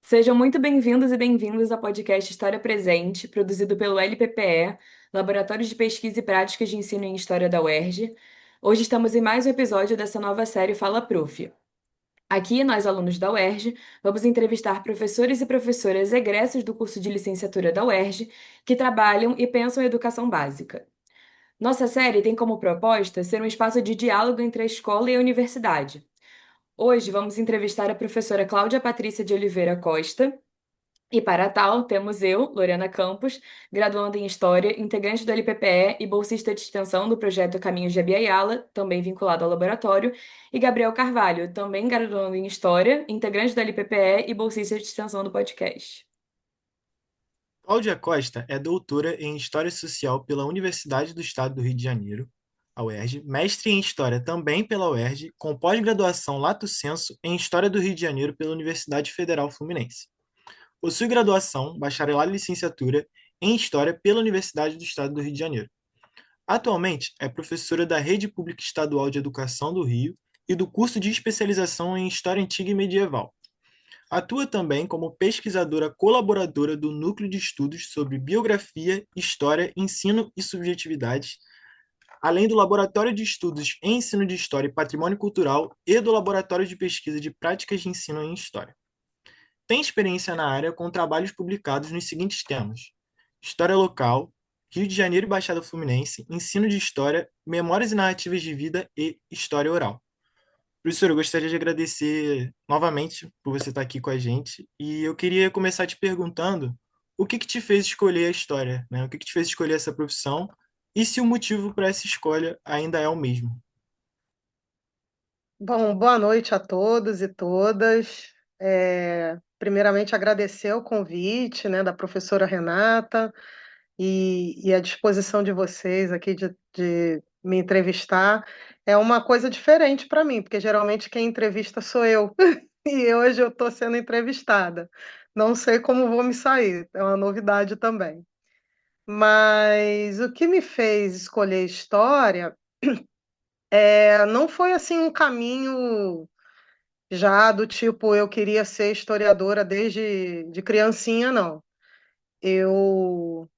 Sejam muito bem-vindos e bem-vindas ao podcast História Presente, produzido pelo LPPE, Laboratório de Pesquisa e Práticas de Ensino em História da UERJ. Hoje estamos em mais um episódio dessa nova série Fala Prof. Aqui, nós, alunos da UERJ, vamos entrevistar professores e professoras egressos do curso de licenciatura da UERJ que trabalham e pensam em educação básica. Nossa série tem como proposta ser um espaço de diálogo entre a escola e a universidade. Hoje vamos entrevistar a professora Cláudia Patrícia de Oliveira Costa, e para tal, temos eu, Lorena Campos, graduanda em História, integrante do LPPE e bolsista de extensão do projeto Caminhos de Abiyala, também vinculado ao laboratório, e Gabriel Carvalho, também graduando em História, integrante do LPPE e bolsista de extensão do podcast. Cláudia Costa é doutora em História Social pela Universidade do Estado do Rio de Janeiro, a UERJ, mestre em História também pela UERJ, com pós-graduação lato sensu em História do Rio de Janeiro pela Universidade Federal Fluminense. Possui graduação, bacharelado e licenciatura em História pela Universidade do Estado do Rio de Janeiro. Atualmente é professora da Rede Pública Estadual de Educação do Rio e do curso de especialização em História Antiga e Medieval. Atua também como pesquisadora colaboradora do Núcleo de Estudos sobre Biografia, História, Ensino e Subjetividades, além do Laboratório de Estudos em Ensino de História e Patrimônio Cultural e do Laboratório de Pesquisa de Práticas de Ensino em História. Tem experiência na área com trabalhos publicados nos seguintes temas: História Local, Rio de Janeiro e Baixada Fluminense, Ensino de História, Memórias e Narrativas de Vida e História Oral. Professor, eu gostaria de agradecer novamente por você estar aqui com a gente. E eu queria começar te perguntando o que te fez escolher a história, né? O que te fez escolher essa profissão e se o motivo para essa escolha ainda é o mesmo. Bom, boa noite a todos e todas. Primeiramente, agradecer o convite, né, da professora Renata e a disposição de vocês aqui de me entrevistar. É uma coisa diferente para mim, porque geralmente quem entrevista sou eu, e hoje eu estou sendo entrevistada. Não sei como vou me sair, é uma novidade também. Mas o que me fez escolher história não foi assim um caminho já do tipo, eu queria ser historiadora desde de criancinha, não. Eu,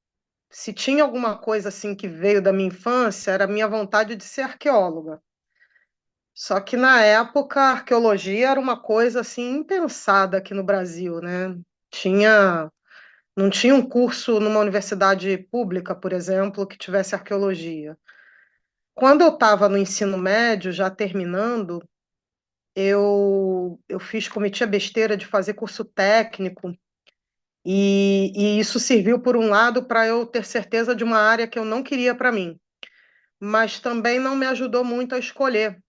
se tinha alguma coisa assim que veio da minha infância, era a minha vontade de ser arqueóloga. Só que na época a arqueologia era uma coisa assim impensada aqui no Brasil, né? Tinha, não tinha um curso numa universidade pública, por exemplo, que tivesse arqueologia. Quando eu estava no ensino médio, já terminando, eu cometi a besteira de fazer curso técnico. E isso serviu, por um lado, para eu ter certeza de uma área que eu não queria para mim, mas também não me ajudou muito a escolher.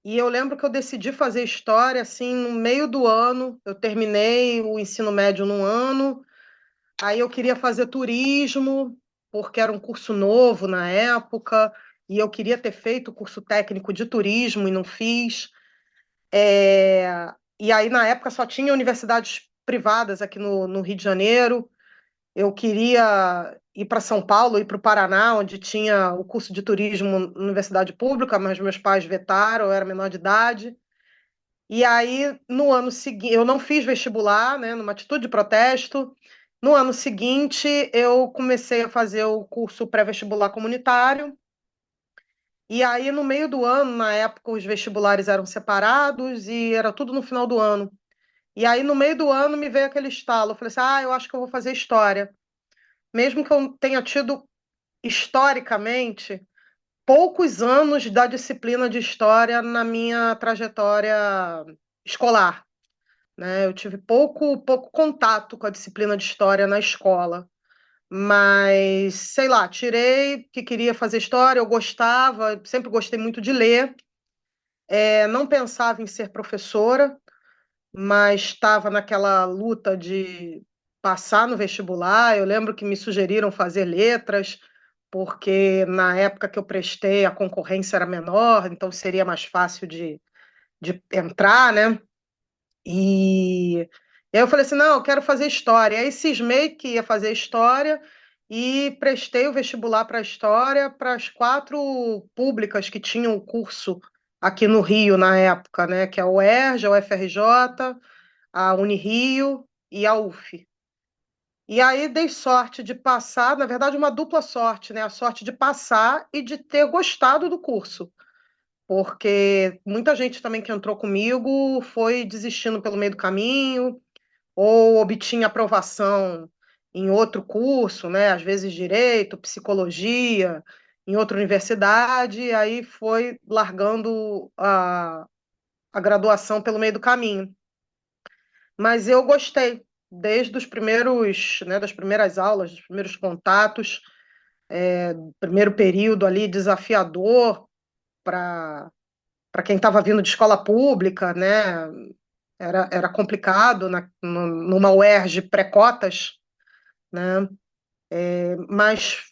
E eu lembro que eu decidi fazer história assim no meio do ano. Eu terminei o ensino médio num ano, aí eu queria fazer turismo, porque era um curso novo na época, e eu queria ter feito o curso técnico de turismo e não fiz. E aí, na época, só tinha universidades privadas aqui no Rio de Janeiro. Eu queria ir para São Paulo, ir para o Paraná, onde tinha o curso de turismo na universidade pública, mas meus pais vetaram, eu era menor de idade. E aí, no ano seguinte, eu não fiz vestibular, né, numa atitude de protesto. No ano seguinte, eu comecei a fazer o curso pré-vestibular comunitário. E aí, no meio do ano, na época, os vestibulares eram separados e era tudo no final do ano. E aí, no meio do ano, me veio aquele estalo. Eu falei assim: eu acho que eu vou fazer história. Mesmo que eu tenha tido, historicamente, poucos anos da disciplina de história na minha trajetória escolar, né? Eu tive pouco contato com a disciplina de história na escola, mas sei lá, tirei que queria fazer história, eu gostava, sempre gostei muito de ler, não pensava em ser professora, mas estava naquela luta de passar no vestibular. Eu lembro que me sugeriram fazer letras, porque na época que eu prestei a concorrência era menor, então seria mais fácil de entrar, né? E aí eu falei assim, não, eu quero fazer história. Aí cismei que ia fazer história e prestei o vestibular para história para as quatro públicas que tinham o curso aqui no Rio na época, né? Que é a UERJ, a UFRJ, a Unirio e a UF. E aí dei sorte de passar, na verdade, uma dupla sorte, né? A sorte de passar e de ter gostado do curso, porque muita gente também que entrou comigo foi desistindo pelo meio do caminho, ou obtinha aprovação em outro curso, né? Às vezes direito, psicologia, em outra universidade, e aí foi largando a graduação pelo meio do caminho. Mas eu gostei, desde os primeiros, né, das primeiras aulas, dos primeiros contatos, primeiro período ali desafiador para quem estava vindo de escola pública, né? Era complicado numa UERJ pré-cotas, né? Mas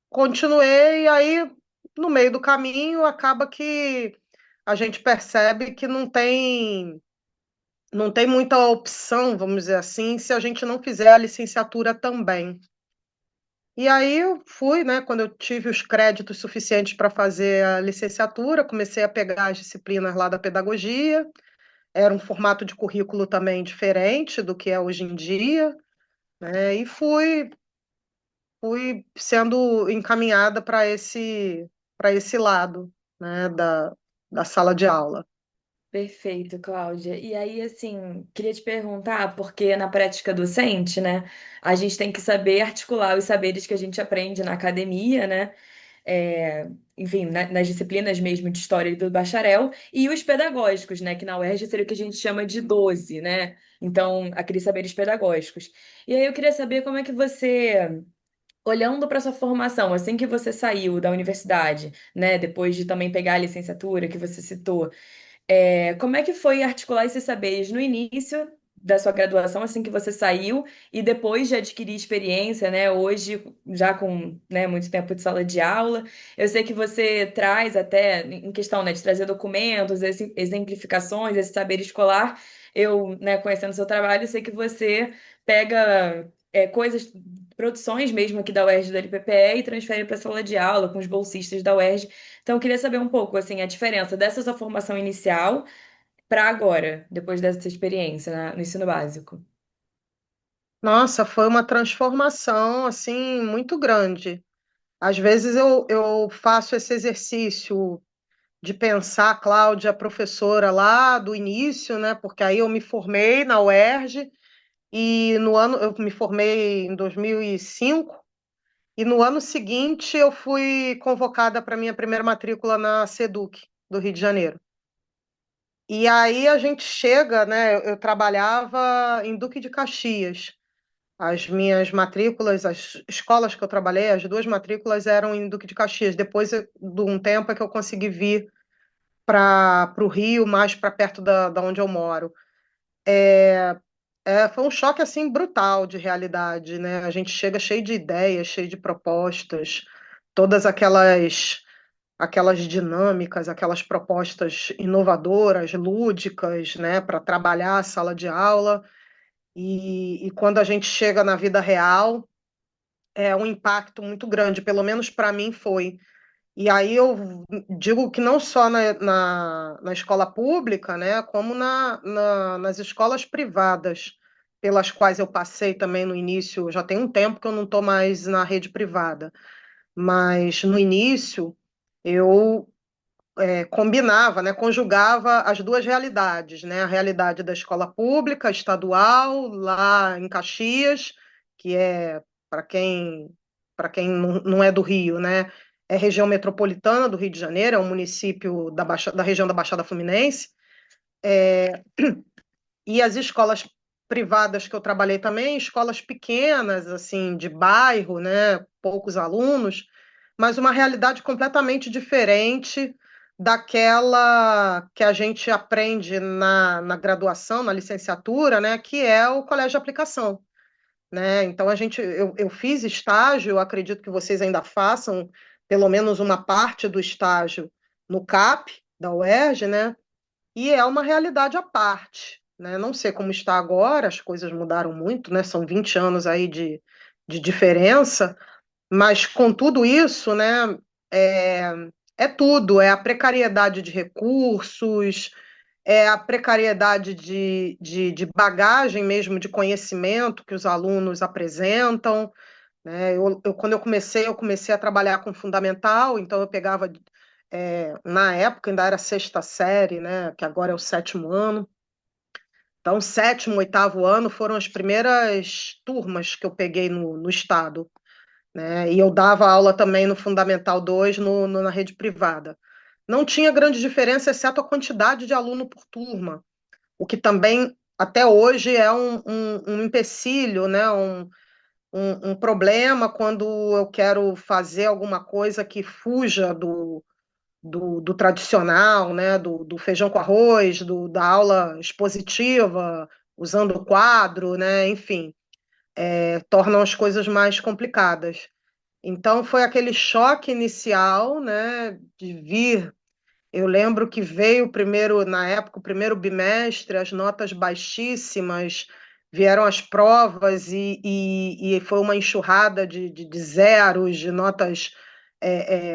continuei, e aí, no meio do caminho, acaba que a gente percebe que não tem muita opção, vamos dizer assim, se a gente não fizer a licenciatura também. E aí eu fui, né, quando eu tive os créditos suficientes para fazer a licenciatura, comecei a pegar as disciplinas lá da pedagogia, era um formato de currículo também diferente do que é hoje em dia, né, e fui sendo encaminhada para esse lado, né, da sala de aula. Perfeito, Cláudia. E aí, assim, queria te perguntar, porque na prática docente, né, a gente tem que saber articular os saberes que a gente aprende na academia, né, enfim, nas disciplinas mesmo de história e do bacharel, e os pedagógicos, né, que na UERJ seria o que a gente chama de 12, né, então, aqueles saberes pedagógicos. E aí eu queria saber como é que você, olhando para sua formação, assim que você saiu da universidade, né, depois de também pegar a licenciatura que você citou, como é que foi articular esses saberes no início da sua graduação, assim que você saiu, e depois de adquirir experiência, né? Hoje, já com, né, muito tempo de sala de aula, eu sei que você traz até, em questão, né, de trazer documentos, exemplificações, esse saber escolar. Eu, né, conhecendo o seu trabalho, sei que você pega coisas, produções mesmo aqui da UERJ, da LPPE, e transfere para a sala de aula com os bolsistas da UERJ. Então, eu queria saber um pouco, assim, a diferença dessa sua formação inicial para agora, depois dessa experiência, no ensino básico. Nossa, foi uma transformação assim muito grande. Às vezes eu faço esse exercício de pensar a Cláudia, professora lá do início, né? Porque aí eu me formei na UERJ e no ano eu me formei em 2005 e no ano seguinte eu fui convocada para minha primeira matrícula na SEDUC do Rio de Janeiro. E aí a gente chega, né? Eu trabalhava em Duque de Caxias. As minhas matrículas, as escolas que eu trabalhei, as duas matrículas eram em Duque de Caxias. Depois de um tempo é que eu consegui vir para o Rio, mais para perto da onde eu moro. Foi um choque assim brutal de realidade, né? A gente chega cheio de ideias, cheio de propostas, todas aquelas dinâmicas, aquelas propostas inovadoras, lúdicas, né, para trabalhar a sala de aula. E quando a gente chega na vida real, é um impacto muito grande, pelo menos para mim foi. E aí eu digo que não só na escola pública, né, como nas escolas privadas, pelas quais eu passei também no início, já tem um tempo que eu não estou mais na rede privada, mas no início eu combinava, né, conjugava as duas realidades, né, a realidade da escola pública, estadual, lá em Caxias, que é, para quem não é do Rio, né, é região metropolitana do Rio de Janeiro, é um município da região da Baixada Fluminense, e as escolas privadas que eu trabalhei também, escolas pequenas, assim, de bairro, né, poucos alunos, mas uma realidade completamente diferente daquela que a gente aprende na graduação, na licenciatura, né, que é o colégio de aplicação, né? Então eu fiz estágio, eu acredito que vocês ainda façam pelo menos uma parte do estágio no CAP da UERJ, né? E é uma realidade à parte, né? Não sei como está agora, as coisas mudaram muito, né? São 20 anos aí de diferença, mas com tudo isso, né? É, é tudo, é a precariedade de recursos, é a precariedade de bagagem mesmo, de conhecimento que os alunos apresentam, né? Quando eu comecei a trabalhar com fundamental, então eu pegava, na época ainda era sexta série, né? Que agora é o sétimo ano. Então, sétimo, oitavo ano foram as primeiras turmas que eu peguei no estado, né? E eu dava aula também no Fundamental 2 na rede privada. Não tinha grande diferença, exceto a quantidade de aluno por turma, o que também, até hoje, é um empecilho, né? Um problema quando eu quero fazer alguma coisa que fuja do tradicional, né? Do feijão com arroz, da aula expositiva, usando o quadro, né? Enfim, tornam as coisas mais complicadas. Então foi aquele choque inicial, né, de vir. Eu lembro que veio primeiro, na época, o primeiro bimestre, as notas baixíssimas, vieram as provas e foi uma enxurrada de zeros, de notas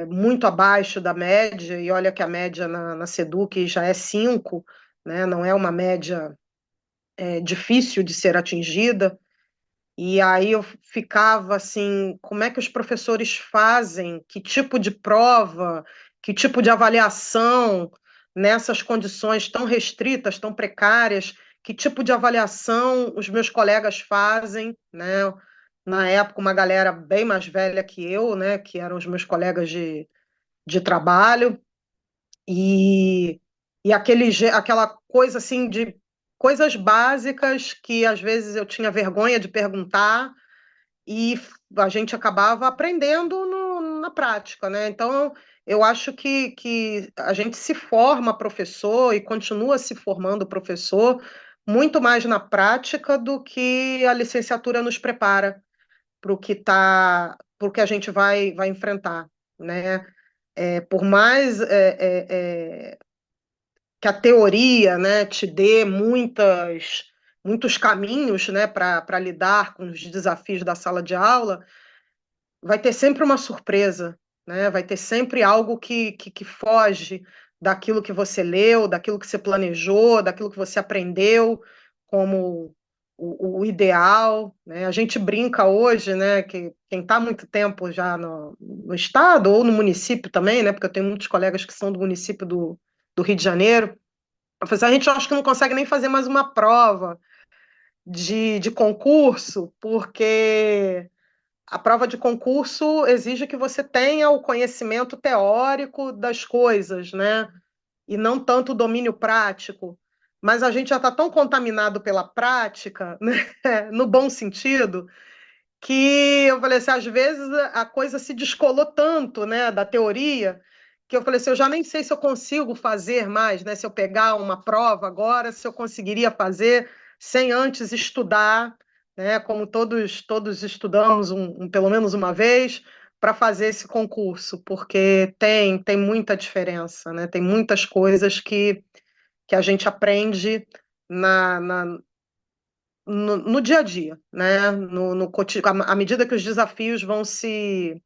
muito abaixo da média, e olha que a média na Seduc já é 5, né, não é uma média difícil de ser atingida. E aí eu ficava assim, como é que os professores fazem? Que tipo de prova? Que tipo de avaliação nessas condições tão restritas, tão precárias? Que tipo de avaliação os meus colegas fazem, né? Na época, uma galera bem mais velha que eu, né? Que eram os meus colegas de trabalho. E, aquela coisa assim de coisas básicas que às vezes eu tinha vergonha de perguntar e a gente acabava aprendendo na prática, né? Então, eu acho que a gente se forma professor e continua se formando professor muito mais na prática do que a licenciatura nos prepara para o que para o que a gente vai enfrentar, né? Por mais que a teoria, né, te dê muitos caminhos, né, para lidar com os desafios da sala de aula, vai ter sempre uma surpresa, né? Vai ter sempre algo que foge daquilo que você leu, daquilo que você planejou, daquilo que você aprendeu como o ideal, né? A gente brinca hoje, né, que quem está há muito tempo já no estado ou no município também, né, porque eu tenho muitos colegas que são do município do Rio de Janeiro, a gente acha que não consegue nem fazer mais uma prova de concurso, porque a prova de concurso exige que você tenha o conhecimento teórico das coisas, né? E não tanto o domínio prático. Mas a gente já está tão contaminado pela prática, né? No bom sentido, que eu falei assim, às vezes a coisa se descolou tanto, né, da teoria, que eu falei assim, eu já nem sei se eu consigo fazer mais, né? Se eu pegar uma prova agora, se eu conseguiria fazer sem antes estudar, né? Como todos estudamos pelo menos uma vez para fazer esse concurso, porque tem muita diferença, né? Tem muitas coisas que a gente aprende no dia a dia, né? À medida que os desafios vão se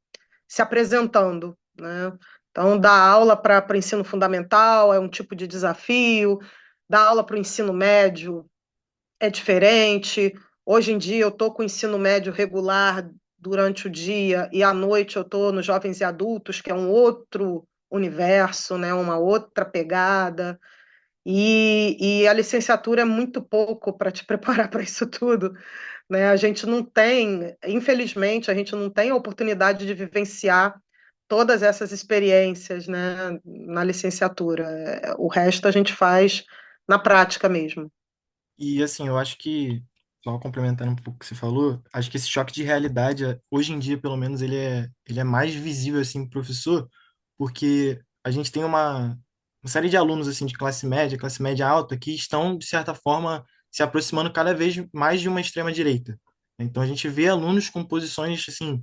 apresentando, né? Então, dar aula para o ensino fundamental é um tipo de desafio, dar aula para o ensino médio é diferente. Hoje em dia, eu estou com o ensino médio regular durante o dia e à noite eu estou nos jovens e adultos, que é um outro universo, né? Uma outra pegada. E a licenciatura é muito pouco para te preparar para isso tudo, né? A gente não tem, infelizmente, a gente não tem a oportunidade de vivenciar todas essas experiências, né, na licenciatura. O resto a gente faz na prática mesmo. E assim, eu acho que, só complementando um pouco o que você falou, acho que esse choque de realidade, hoje em dia, pelo menos, ele é mais visível, assim, pro professor, porque a gente tem uma série de alunos, assim, de classe média alta, que estão, de certa forma, se aproximando cada vez mais de uma extrema-direita. Então, a gente vê alunos com posições, assim,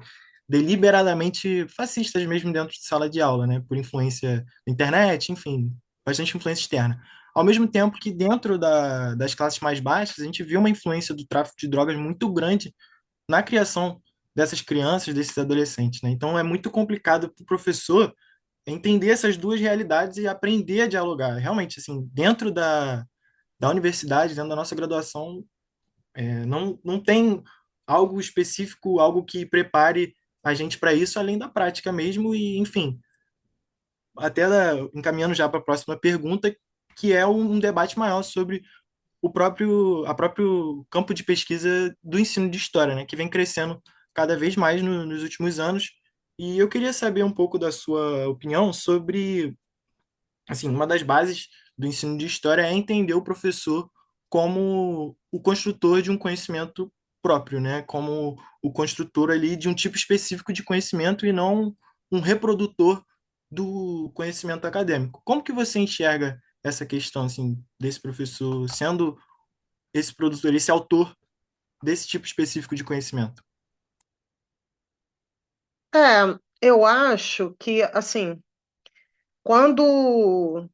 deliberadamente fascistas mesmo dentro de sala de aula, né, por influência da internet, enfim, bastante influência externa. Ao mesmo tempo que dentro das classes mais baixas, a gente viu uma influência do tráfico de drogas muito grande na criação dessas crianças, desses adolescentes, né? Então é muito complicado para o professor entender essas duas realidades e aprender a dialogar. Realmente, assim, dentro da universidade, dentro da nossa graduação, não tem algo específico, algo que prepare a gente para isso, além da prática mesmo, e, enfim, encaminhando já para a próxima pergunta, que é um debate maior sobre a próprio campo de pesquisa do ensino de história, né, que vem crescendo cada vez mais nos últimos anos. E eu queria saber um pouco da sua opinião sobre, assim, uma das bases do ensino de história é entender o professor como o construtor de um conhecimento próprio, né? Como o construtor ali de um tipo específico de conhecimento e não um reprodutor do conhecimento acadêmico. Como que você enxerga essa questão assim desse professor sendo esse produtor, esse autor desse tipo específico de conhecimento? Eu acho que, assim, quando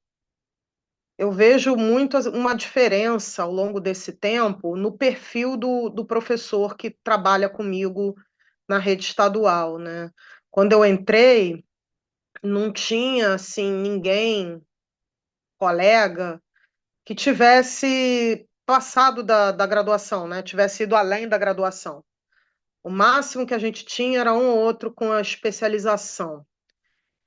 eu vejo muito uma diferença ao longo desse tempo no perfil do professor que trabalha comigo na rede estadual, né? Quando eu entrei, não tinha, assim, ninguém, colega, que tivesse passado da graduação, né? Tivesse ido além da graduação. O máximo que a gente tinha era um ou outro com a especialização.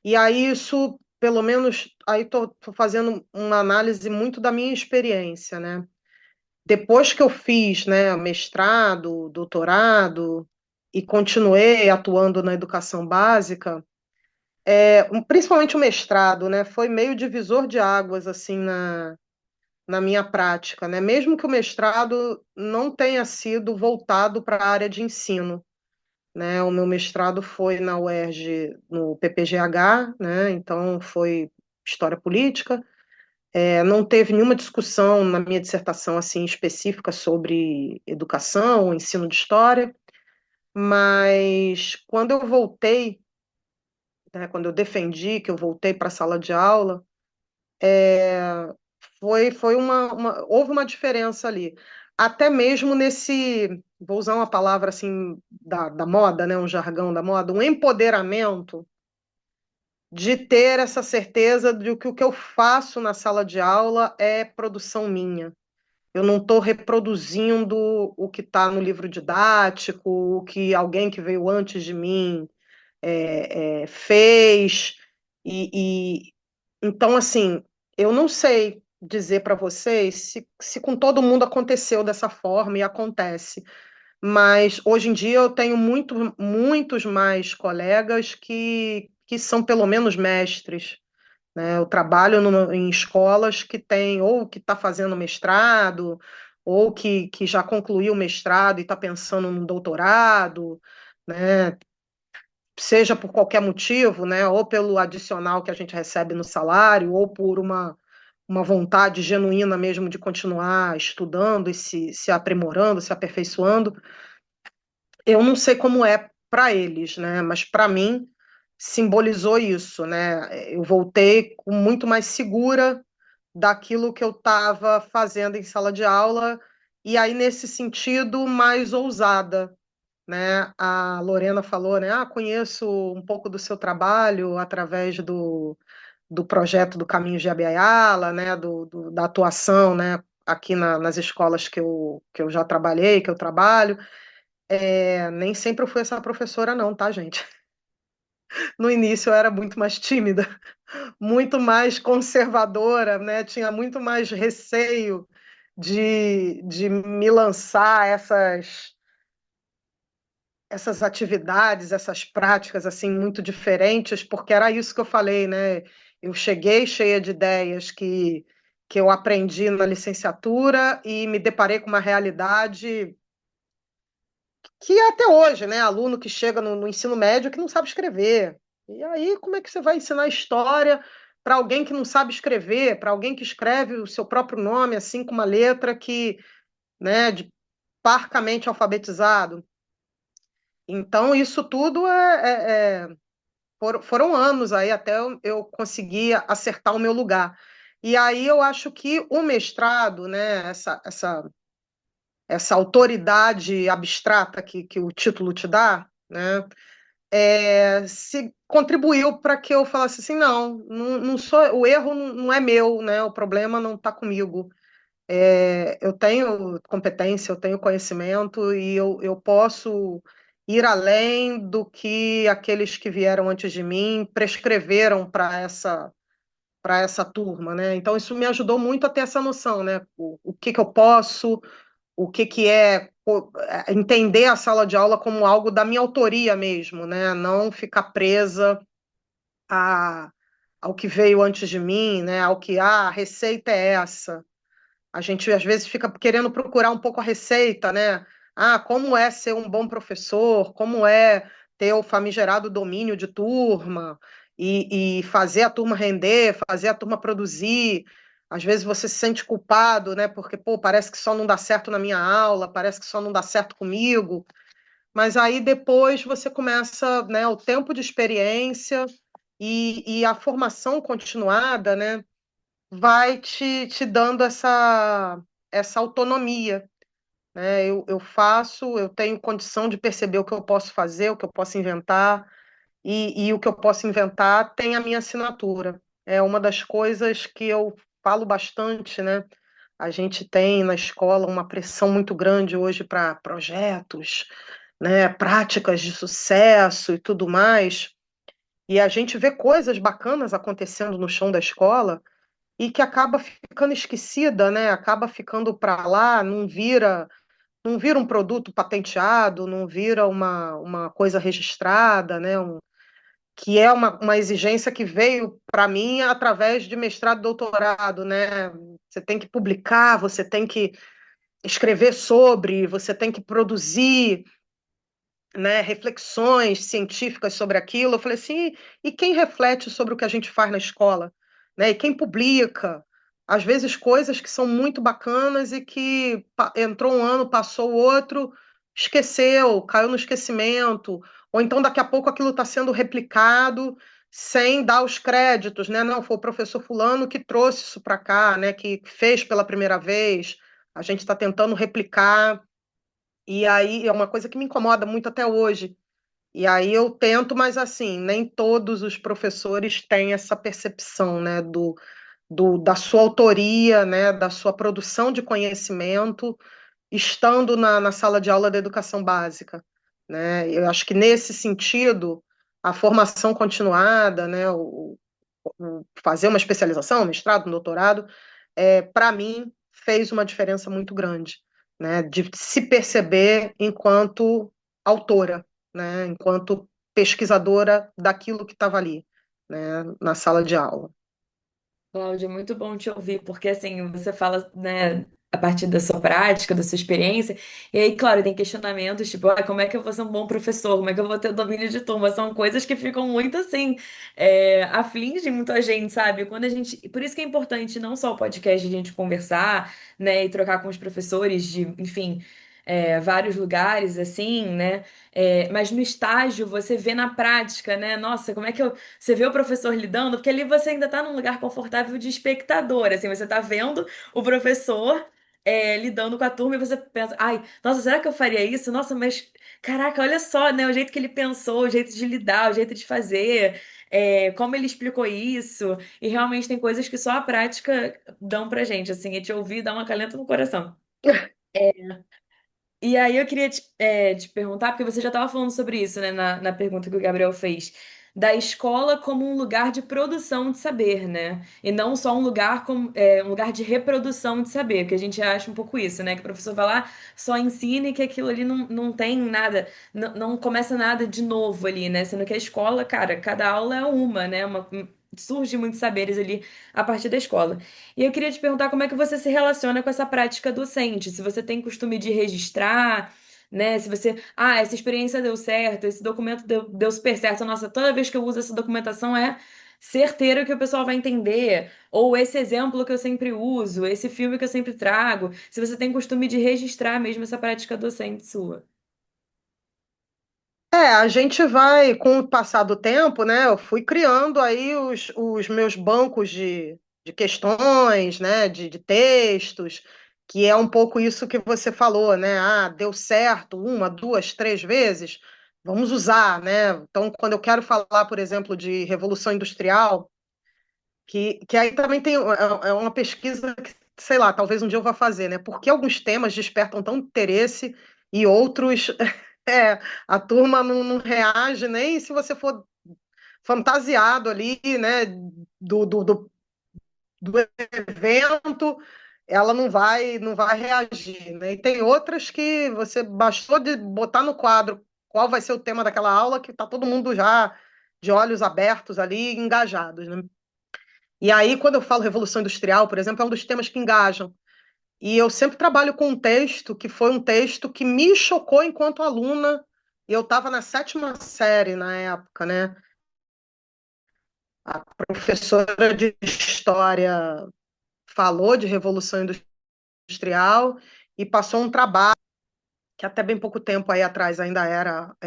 E aí isso, pelo menos, aí estou fazendo uma análise muito da minha experiência, né? Depois que eu fiz, né, mestrado, doutorado e continuei atuando na educação básica, principalmente o mestrado, né, foi meio divisor de águas assim na minha prática, né? Mesmo que o mestrado não tenha sido voltado para a área de ensino, né? O meu mestrado foi na UERJ, no PPGH, né? Então foi História Política. Não teve nenhuma discussão na minha dissertação assim específica sobre educação, ensino de história, mas quando eu voltei, né, quando eu defendi que eu voltei para a sala de aula, foi houve uma diferença ali. Até mesmo nesse, vou usar uma palavra assim da moda, né, um jargão da moda, um empoderamento de ter essa certeza de que o que eu faço na sala de aula é produção minha. Eu não estou reproduzindo o que está no livro didático, o que alguém que veio antes de mim fez. E então, assim, eu não sei dizer para vocês se com todo mundo aconteceu dessa forma e acontece, mas hoje em dia eu tenho muitos mais colegas que são pelo menos mestres, né? Eu trabalho em escolas que têm ou que está fazendo mestrado, ou que já concluiu o mestrado e está pensando no doutorado, né? Seja por qualquer motivo, né? Ou pelo adicional que a gente recebe no salário, ou por uma vontade genuína mesmo de continuar estudando e se aprimorando, se aperfeiçoando. Eu não sei como é para eles, né? Mas para mim simbolizou isso, né? Eu voltei com muito mais segura daquilo que eu estava fazendo em sala de aula e aí nesse sentido mais ousada, né? A Lorena falou, né? Ah, conheço um pouco do seu trabalho através do projeto do Caminhos de Abiyala, né? Da atuação, né? Aqui nas escolas que eu já trabalhei, que eu trabalho. Nem sempre eu fui essa professora, não, tá, gente? No início eu era muito mais tímida, muito mais conservadora, né? Tinha muito mais receio de me lançar essas atividades, essas práticas assim muito diferentes, porque era isso que eu falei, né? Eu cheguei cheia de ideias que eu aprendi na licenciatura e me deparei com uma realidade que até hoje, né? Aluno que chega no ensino médio que não sabe escrever. E aí, como é que você vai ensinar história para alguém que não sabe escrever, para alguém que escreve o seu próprio nome assim com uma letra que, né, de parcamente alfabetizado? Então, isso tudo foram anos aí até eu conseguir acertar o meu lugar. E aí eu acho que o mestrado, né, essa autoridade abstrata que o título te dá, né, se contribuiu para que eu falasse assim, não sou, o erro não é meu, né? O problema não está comigo. Eu tenho competência, eu tenho conhecimento e eu posso ir além do que aqueles que vieram antes de mim prescreveram para essa turma, né? Então isso me ajudou muito a ter essa noção, né? O que que eu posso, o que que entender a sala de aula como algo da minha autoria mesmo, né? Não ficar presa a, ao que veio antes de mim, né? Ao que a receita é essa. A gente às vezes fica querendo procurar um pouco a receita, né? Como é ser um bom professor? Como é ter o famigerado domínio de turma e fazer a turma render, fazer a turma produzir? Às vezes você se sente culpado, né? Porque, pô, parece que só não dá certo na minha aula, parece que só não dá certo comigo. Mas aí depois você começa, né? O tempo de experiência e a formação continuada, né? Vai te dando essa autonomia, né? Eu tenho condição de perceber o que eu posso fazer, o que eu posso inventar, e o que eu posso inventar tem a minha assinatura. É uma das coisas que eu falo bastante, né? A gente tem na escola uma pressão muito grande hoje para projetos, né? Práticas de sucesso e tudo mais, e a gente vê coisas bacanas acontecendo no chão da escola e que acaba ficando esquecida, né? Acaba ficando para lá, não vira um produto patenteado, não vira uma coisa registrada, né? Que é uma exigência que veio para mim através de mestrado e doutorado, né? Você tem que publicar, você tem que escrever sobre, você tem que produzir, né, reflexões científicas sobre aquilo. Eu falei assim, e quem reflete sobre o que a gente faz na escola, né? E quem publica? Às vezes coisas que são muito bacanas e que entrou um ano, passou o outro, esqueceu, caiu no esquecimento, ou então daqui a pouco aquilo está sendo replicado sem dar os créditos, né? Não, foi o professor fulano que trouxe isso para cá, né? Que fez pela primeira vez. A gente está tentando replicar e aí é uma coisa que me incomoda muito até hoje. E aí eu tento, mas assim, nem todos os professores têm essa percepção, né, da sua autoria, né, da sua produção de conhecimento, estando na sala de aula da educação básica, né? Eu acho que nesse sentido, a formação continuada, né, fazer uma especialização, mestrado, um doutorado, para mim, fez uma diferença muito grande, né? De se perceber enquanto autora, né? Enquanto pesquisadora daquilo que estava ali, né? Na sala de aula. Cláudia, é muito bom te ouvir, porque assim, você fala, né, a partir da sua prática, da sua experiência, e aí, claro, tem questionamentos, tipo, como é que eu vou ser um bom professor? Como é que eu vou ter domínio de turma? São coisas que ficam muito assim, afligem muito a gente, sabe? Quando a gente. Por isso que é importante não só o podcast, a gente conversar, né, e trocar com os professores de, enfim, vários lugares, assim, né? Mas no estágio você vê na prática, né? Nossa, como é que eu você vê o professor lidando, porque ali você ainda está num lugar confortável de espectador, assim, você está vendo o professor lidando com a turma e você pensa, ai, nossa, será que eu faria isso? Nossa, mas caraca, olha só, né, o jeito que ele pensou, o jeito de lidar, o jeito de fazer, como ele explicou isso, e realmente tem coisas que só a prática dão pra gente, assim, e te ouvir dá uma calenta no coração. E aí eu queria te perguntar, porque você já estava falando sobre isso, né, na pergunta que o Gabriel fez, da escola como um lugar de produção de saber, né? E não só um lugar como um lugar de reprodução de saber, que a gente acha um pouco isso, né? Que o professor vai lá, só ensina e que aquilo ali não tem nada, não começa nada de novo ali, né? Sendo que a escola, cara, cada aula é uma, né? Surge muitos saberes ali a partir da escola. E eu queria te perguntar como é que você se relaciona com essa prática docente, se você tem costume de registrar, né? Se você, essa experiência deu certo, esse documento deu super certo. Nossa, toda vez que eu uso essa documentação é certeiro que o pessoal vai entender, ou esse exemplo que eu sempre uso, esse filme que eu sempre trago, se você tem costume de registrar mesmo essa prática docente sua. A gente vai, com o passar do tempo, né? Eu fui criando aí os meus bancos de questões, né? De textos, que é um pouco isso que você falou, né? Deu certo uma, duas, três vezes. vamos usar, né? Então, quando eu quero falar, por exemplo, de Revolução Industrial, que aí também tem é uma pesquisa que, sei lá, talvez um dia eu vá fazer, né? Por que alguns temas despertam tanto interesse e outros a turma não reage nem se você for fantasiado ali, né? Do evento, ela não vai reagir, né? E tem outras que você bastou de botar no quadro qual vai ser o tema daquela aula que está todo mundo já de olhos abertos ali, engajados, né? E aí, quando eu falo Revolução Industrial, por exemplo, é um dos temas que engajam. E eu sempre trabalho com um texto que foi um texto que me chocou enquanto aluna, e eu estava na sétima série na época, né? A professora de história falou de Revolução Industrial e passou um trabalho que até bem pouco tempo aí atrás ainda era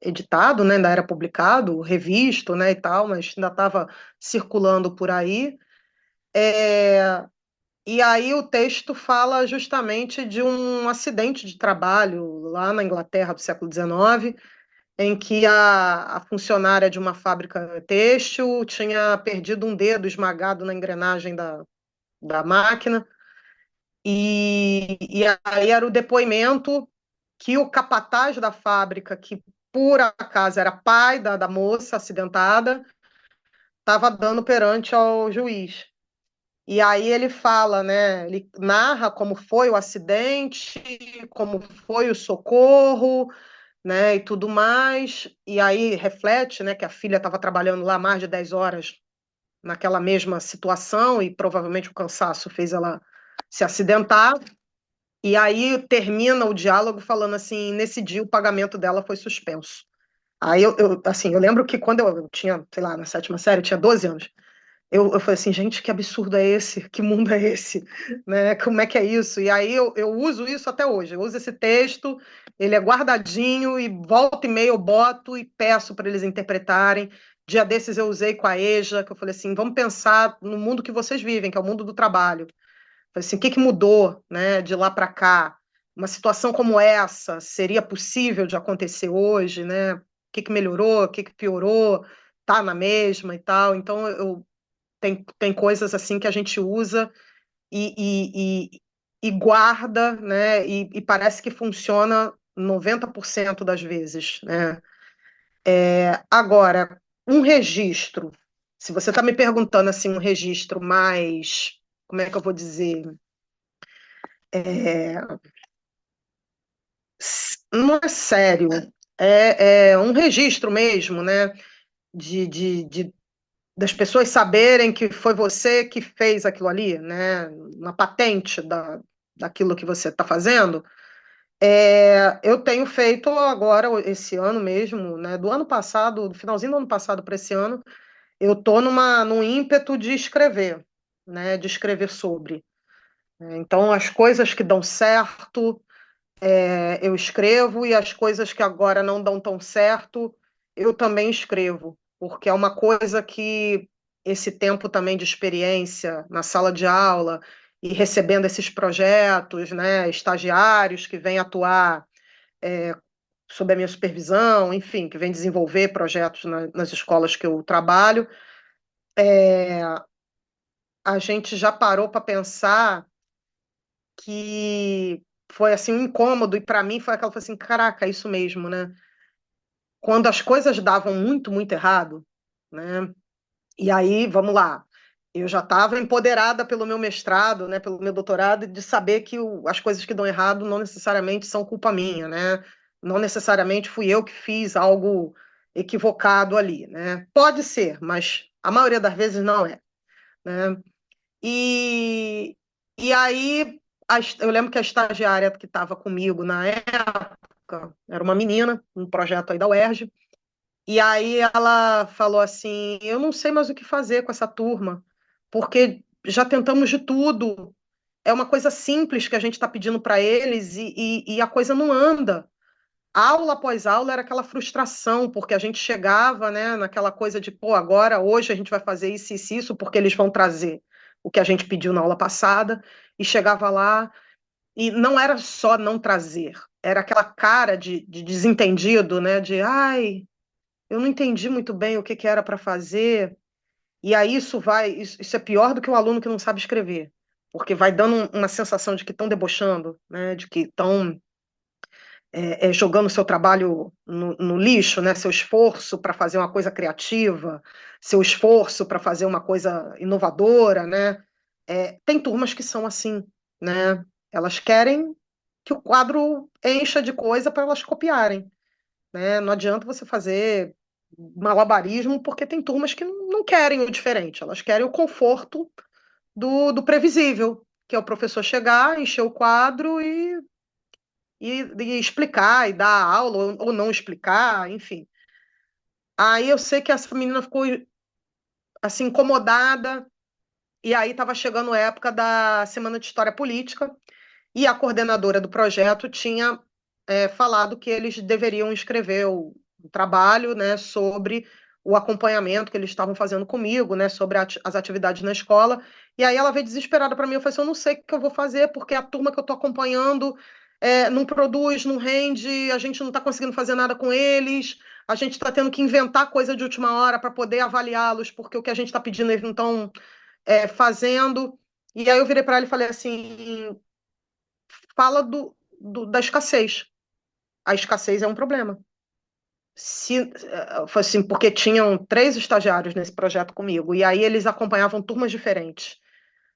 editado, né? Ainda era publicado, revisto, né, e tal, mas ainda estava circulando por aí. E aí o texto fala justamente de um acidente de trabalho lá na Inglaterra do século XIX, em que a funcionária de uma fábrica têxtil tinha perdido um dedo esmagado na engrenagem da máquina, e aí era o depoimento que o capataz da fábrica, que por acaso era pai da moça acidentada, estava dando perante ao juiz. E aí ele fala, né? Ele narra como foi o acidente, como foi o socorro, né? E tudo mais. E aí reflete, né? Que a filha estava trabalhando lá mais de 10 horas naquela mesma situação e provavelmente o cansaço fez ela se acidentar. E aí termina o diálogo falando assim: nesse dia o pagamento dela foi suspenso. Aí assim, eu lembro que quando eu tinha, sei lá, na sétima série, eu tinha 12 anos. Eu falei assim, gente, que absurdo é esse? Que mundo é esse? Né? Como é que é isso? E aí eu uso isso até hoje. Eu uso esse texto, ele é guardadinho e volta e meia eu boto e peço para eles interpretarem. Dia desses eu usei com a EJA, que eu falei assim, vamos pensar no mundo que vocês vivem, que é o mundo do trabalho. Falei assim, o que mudou, né, de lá para cá? Uma situação como essa seria possível de acontecer hoje, né? O que melhorou, o que piorou? Tá na mesma e tal. Então tem coisas assim que a gente usa e guarda, né? E parece que funciona 90% das vezes, né? Agora, um registro, se você está me perguntando assim, um registro mais, como é que eu vou dizer? Não é sério, é um registro mesmo, né? De das pessoas saberem que foi você que fez aquilo ali, né? Uma patente daquilo que você está fazendo. Eu tenho feito agora, esse ano mesmo, né? Do ano passado, do finalzinho do ano passado para esse ano, eu estou num ímpeto de escrever, né? De escrever sobre. Então, as coisas que dão certo, eu escrevo, e as coisas que agora não dão tão certo, eu também escrevo, porque é uma coisa que esse tempo também de experiência na sala de aula e recebendo esses projetos, né, estagiários que vêm atuar sob a minha supervisão, enfim, que vêm desenvolver projetos nas escolas que eu trabalho, a gente já parou para pensar que foi assim um incômodo, e para mim foi aquela coisa assim, caraca, é isso mesmo, né? Quando as coisas davam muito, muito errado, né? E aí, vamos lá, eu já estava empoderada pelo meu mestrado, né, pelo meu doutorado, de saber que as coisas que dão errado não necessariamente são culpa minha, né? Não necessariamente fui eu que fiz algo equivocado ali, né? Pode ser, mas a maioria das vezes não é, né? E, e aí, eu lembro que a estagiária que estava comigo na época era uma menina, um projeto aí da UERJ. E aí ela falou assim: eu não sei mais o que fazer com essa turma, porque já tentamos de tudo. É uma coisa simples que a gente está pedindo para eles e a coisa não anda. Aula após aula era aquela frustração, porque a gente chegava, né, naquela coisa de, pô, agora, hoje a gente vai fazer isso, porque eles vão trazer o que a gente pediu na aula passada, e chegava lá, e não era só não trazer. era aquela cara de desentendido, né? De, ai, eu não entendi muito bem o que que era para fazer. E aí isso é pior do que o aluno que não sabe escrever, porque vai dando uma sensação de que estão debochando, né? De que estão jogando seu trabalho no lixo, né? Seu esforço para fazer uma coisa criativa, seu esforço para fazer uma coisa inovadora, né? Tem turmas que são assim, né? Elas querem que o quadro encha de coisa para elas copiarem, né? Não adianta você fazer malabarismo, porque tem turmas que não querem o diferente, elas querem o conforto do previsível, que é o professor chegar, encher o quadro e explicar, e dar aula, ou não explicar, enfim. Aí eu sei que essa menina ficou assim incomodada, e aí estava chegando a época da Semana de História Política, e a coordenadora do projeto tinha falado que eles deveriam escrever o trabalho, né, sobre o acompanhamento que eles estavam fazendo comigo, né, sobre as atividades na escola. E aí ela veio desesperada para mim. Eu falei assim, eu não sei o que eu vou fazer, porque a turma que eu estou acompanhando não produz, não rende, a gente não está conseguindo fazer nada com eles, a gente está tendo que inventar coisa de última hora para poder avaliá-los, porque o que a gente está pedindo eles não estão fazendo. E aí eu virei para ela e falei assim, fala da escassez. A escassez é um problema. Foi assim, porque tinham 3 estagiários nesse projeto comigo, e aí eles acompanhavam turmas diferentes.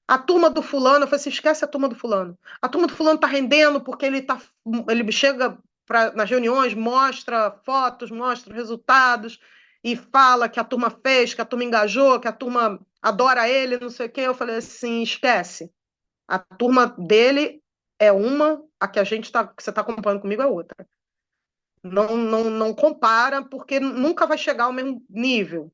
A turma do fulano, eu falei assim, esquece a turma do fulano. A turma do fulano tá rendendo porque ele chega nas reuniões, mostra fotos, mostra resultados, e fala que a turma fez, que a turma engajou, que a turma adora ele, não sei o quê. Eu falei assim, esquece. A turma dele é uma, a que que você está acompanhando comigo é outra. Não compara, porque nunca vai chegar ao mesmo nível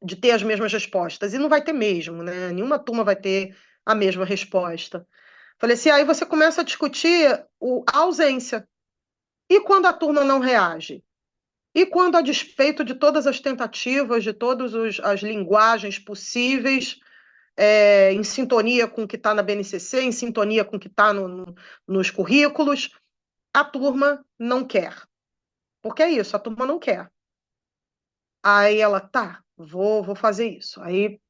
de ter as mesmas respostas. E não vai ter mesmo, né? Nenhuma turma vai ter a mesma resposta. Falei assim, aí você começa a discutir a ausência. E quando a turma não reage? E quando, a despeito de todas as tentativas, de todas as linguagens possíveis, em sintonia com o que está na BNCC, em sintonia com o que está nos currículos, a turma não quer. Porque é isso, a turma não quer. Aí ela, tá, vou fazer isso. Aí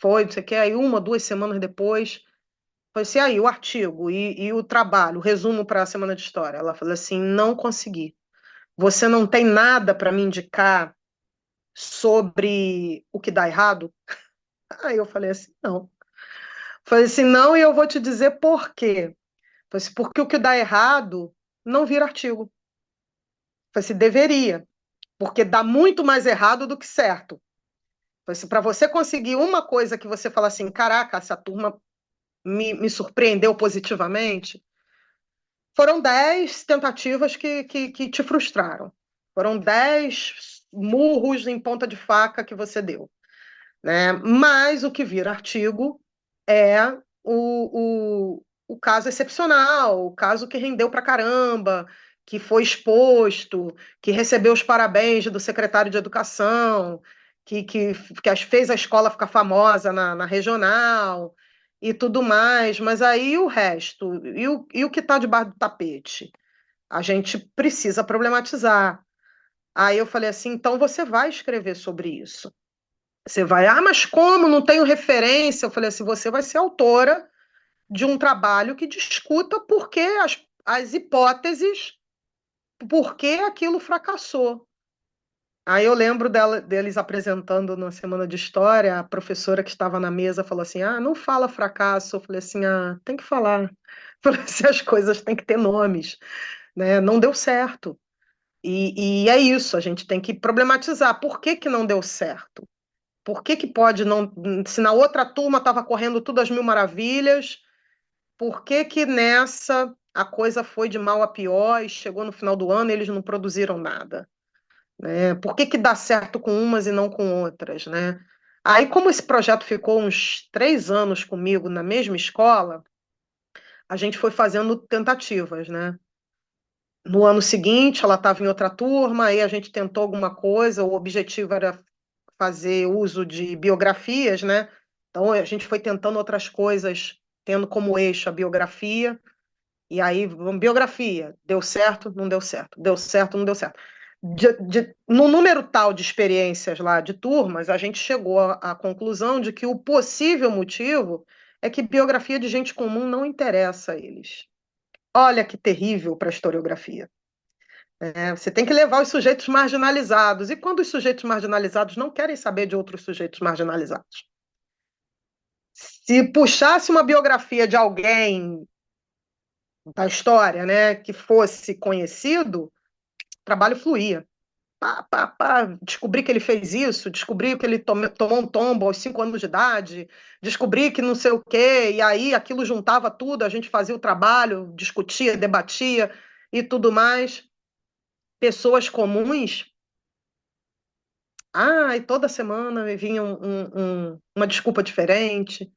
foi, não sei o que, aí 1, 2 semanas depois, foi assim, aí o artigo e o trabalho, o resumo para a semana de história. Ela falou assim, não consegui. Você não tem nada para me indicar sobre o que dá errado? Aí eu falei assim, não. Falei assim, não, e eu vou te dizer por quê. Falei assim, porque o que dá errado não vira artigo. Falei assim, deveria, porque dá muito mais errado do que certo. Falei assim, para você conseguir uma coisa que você fala assim, caraca, essa turma me surpreendeu positivamente, foram 10 tentativas que te frustraram. Foram 10 murros em ponta de faca que você deu, né? Mas o que vira artigo é o caso excepcional, o caso que rendeu pra caramba, que foi exposto, que recebeu os parabéns do secretário de Educação, que fez a escola ficar famosa na regional e tudo mais. Mas aí o resto, e o que está debaixo do tapete? A gente precisa problematizar. Aí eu falei assim, então você vai escrever sobre isso. Você vai, mas como? Não tenho referência. Eu falei assim, você vai ser autora de um trabalho que discuta por que as hipóteses, por que aquilo fracassou. Aí eu lembro deles apresentando na Semana de História, a professora que estava na mesa falou assim, não fala fracasso. Eu falei assim, tem que falar. Eu falei assim, as coisas têm que ter nomes, né? Não deu certo. E é isso, a gente tem que problematizar. Por que que não deu certo? Por que que pode não... Se na outra turma estava correndo tudo às mil maravilhas, por que que nessa a coisa foi de mal a pior e chegou no final do ano e eles não produziram nada, né? Por que que dá certo com umas e não com outras, né? Aí, como esse projeto ficou uns 3 anos comigo na mesma escola, a gente foi fazendo tentativas, né? No ano seguinte, ela estava em outra turma, aí a gente tentou alguma coisa, o objetivo era fazer uso de biografias, né? Então, a gente foi tentando outras coisas, tendo como eixo a biografia. E aí, biografia, deu certo, não deu certo, deu certo, não deu certo. No número tal de experiências lá de turmas, a gente chegou à conclusão de que o possível motivo é que biografia de gente comum não interessa a eles. Olha que terrível para a historiografia. Você tem que levar os sujeitos marginalizados. E quando os sujeitos marginalizados não querem saber de outros sujeitos marginalizados? Se puxasse uma biografia de alguém da história, né, que fosse conhecido, o trabalho fluía. Pá, pá, pá, descobri que ele fez isso, descobri que ele tomou um tombo aos 5 anos de idade, descobri que não sei o quê, e aí aquilo juntava tudo, a gente fazia o trabalho, discutia, debatia e tudo mais. Pessoas comuns, e toda semana me vinha uma desculpa diferente,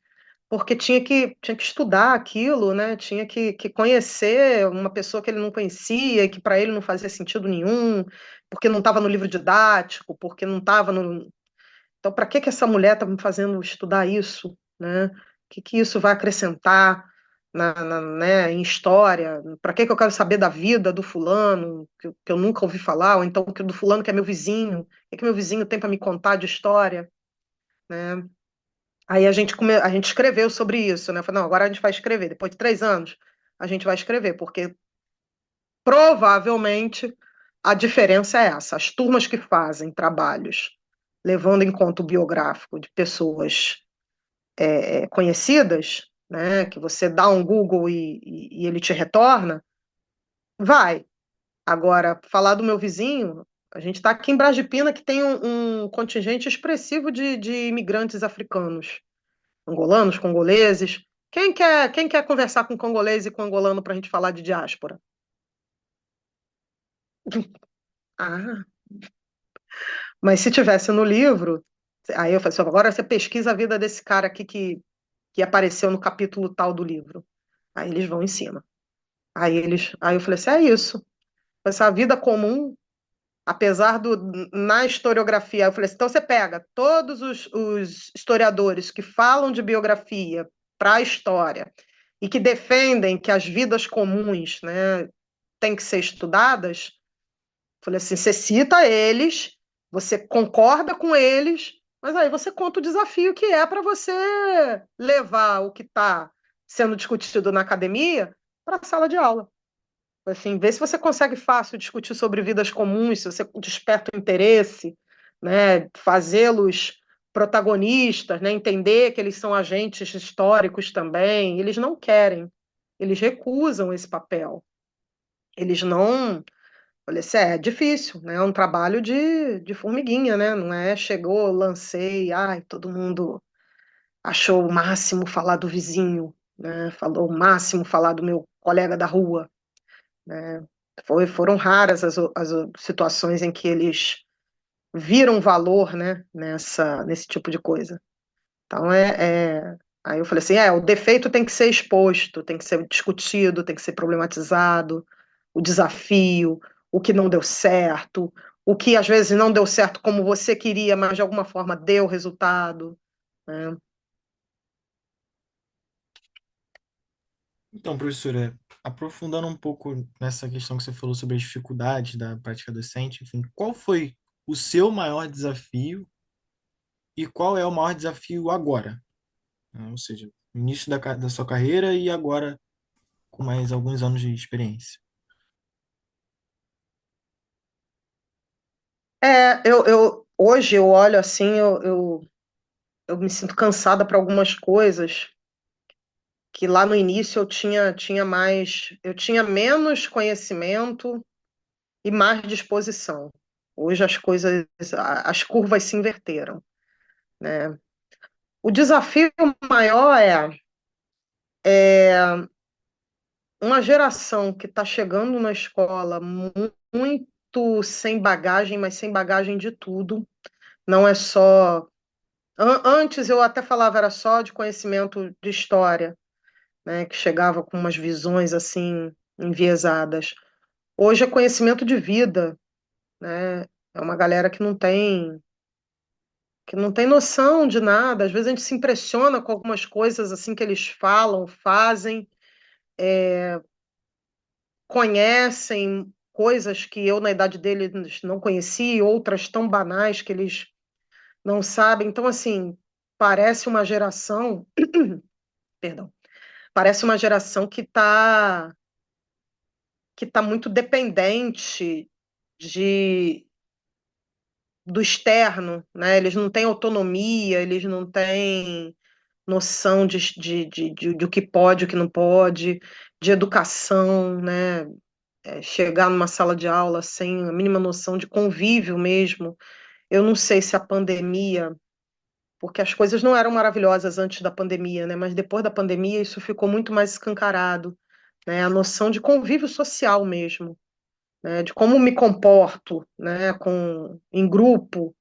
porque tinha que estudar aquilo, né? Tinha que conhecer uma pessoa que ele não conhecia, que para ele não fazia sentido nenhum, porque não estava no livro didático, porque não estava no. Então, para que essa mulher está me fazendo estudar isso, né? O que isso vai acrescentar né, em história? Para que eu quero saber da vida do fulano, que eu nunca ouvi falar, ou então que do fulano que é meu vizinho? O que meu vizinho tem para me contar de história, né? Aí a gente escreveu sobre isso, né? Falei, não, agora a gente vai escrever. Depois de 3 anos, a gente vai escrever, porque provavelmente a diferença é essa. As turmas que fazem trabalhos levando em conta o biográfico de pessoas conhecidas, né? Que você dá um Google e ele te retorna, vai. Agora, falar do meu vizinho, a gente está aqui em Brasília, que tem um contingente expressivo de imigrantes africanos. Angolanos, congoleses. Quem quer conversar com congolês e com angolano para a gente falar de diáspora? Ah, mas se tivesse no livro, aí eu falei assim, agora você pesquisa a vida desse cara aqui que apareceu no capítulo tal do livro. Aí eles vão em cima. Aí eu falei assim, é isso. Essa vida comum, apesar na historiografia, eu falei assim, então você pega todos os historiadores que falam de biografia para a história e que defendem que as vidas comuns, né, têm que ser estudadas. Falei assim, você cita eles, você concorda com eles, mas aí você conta o desafio que é para você levar o que está sendo discutido na academia para a sala de aula. Assim, vê se você consegue fácil discutir sobre vidas comuns, se você desperta o interesse, né, fazê-los protagonistas, né, entender que eles são agentes históricos também. Eles não querem, eles recusam esse papel. Eles não. Olha, isso é difícil, né? É um trabalho de formiguinha, né? Não é chegou, lancei, todo mundo achou o máximo falar do vizinho, né? Falou o máximo falar do meu colega da rua, né? Foram raras as situações em que eles viram valor, né, nesse tipo de coisa. Então, aí eu falei assim, o defeito tem que ser exposto, tem que ser discutido, tem que ser problematizado, o desafio, o que não deu certo, o que às vezes não deu certo como você queria, mas de alguma forma deu resultado, né? Então, professora, aprofundando um pouco nessa questão que você falou sobre as dificuldades da prática docente, enfim, qual foi o seu maior desafio e qual é o maior desafio agora? Ou seja, no início da sua carreira e agora com mais alguns anos de experiência. Hoje eu olho assim, eu me sinto cansada para algumas coisas que lá no início eu tinha menos conhecimento e mais disposição. Hoje as curvas se inverteram, né? O desafio maior é uma geração que está chegando na escola muito sem bagagem, mas sem bagagem de tudo. Não é só. Antes eu até falava era só de conhecimento de história, né? Que chegava com umas visões assim enviesadas. Hoje é conhecimento de vida, né? É uma galera que não tem noção de nada. Às vezes a gente se impressiona com algumas coisas assim que eles falam, fazem, conhecem coisas que eu, na idade deles, não conheci, outras tão banais que eles não sabem. Então, assim, parece uma geração, perdão, parece uma geração que tá muito dependente de do externo, né? Eles não têm autonomia, eles não têm noção do que pode, o que não pode, de educação, né? Chegar numa sala de aula sem a mínima noção de convívio mesmo. Eu não sei se a pandemia, porque as coisas não eram maravilhosas antes da pandemia, né? Mas depois da pandemia isso ficou muito mais escancarado, né? A noção de convívio social mesmo, né? De como me comporto, né? Em grupo,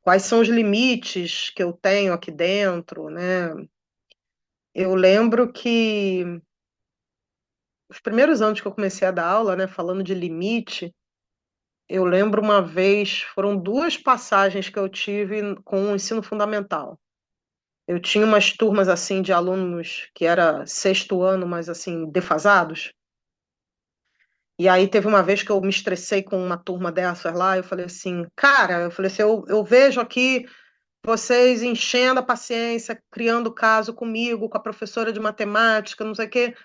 quais são os limites que eu tenho aqui dentro, né? Eu lembro que os primeiros anos que eu comecei a dar aula, né, falando de limite, eu lembro uma vez, foram duas passagens que eu tive com o ensino fundamental. Eu tinha umas turmas assim de alunos que era sexto ano, mas assim, defasados. E aí teve uma vez que eu me estressei com uma turma dessas lá, eu falei assim, cara, eu falei assim, eu vejo aqui vocês enchendo a paciência, criando caso comigo, com a professora de matemática, não sei o quê.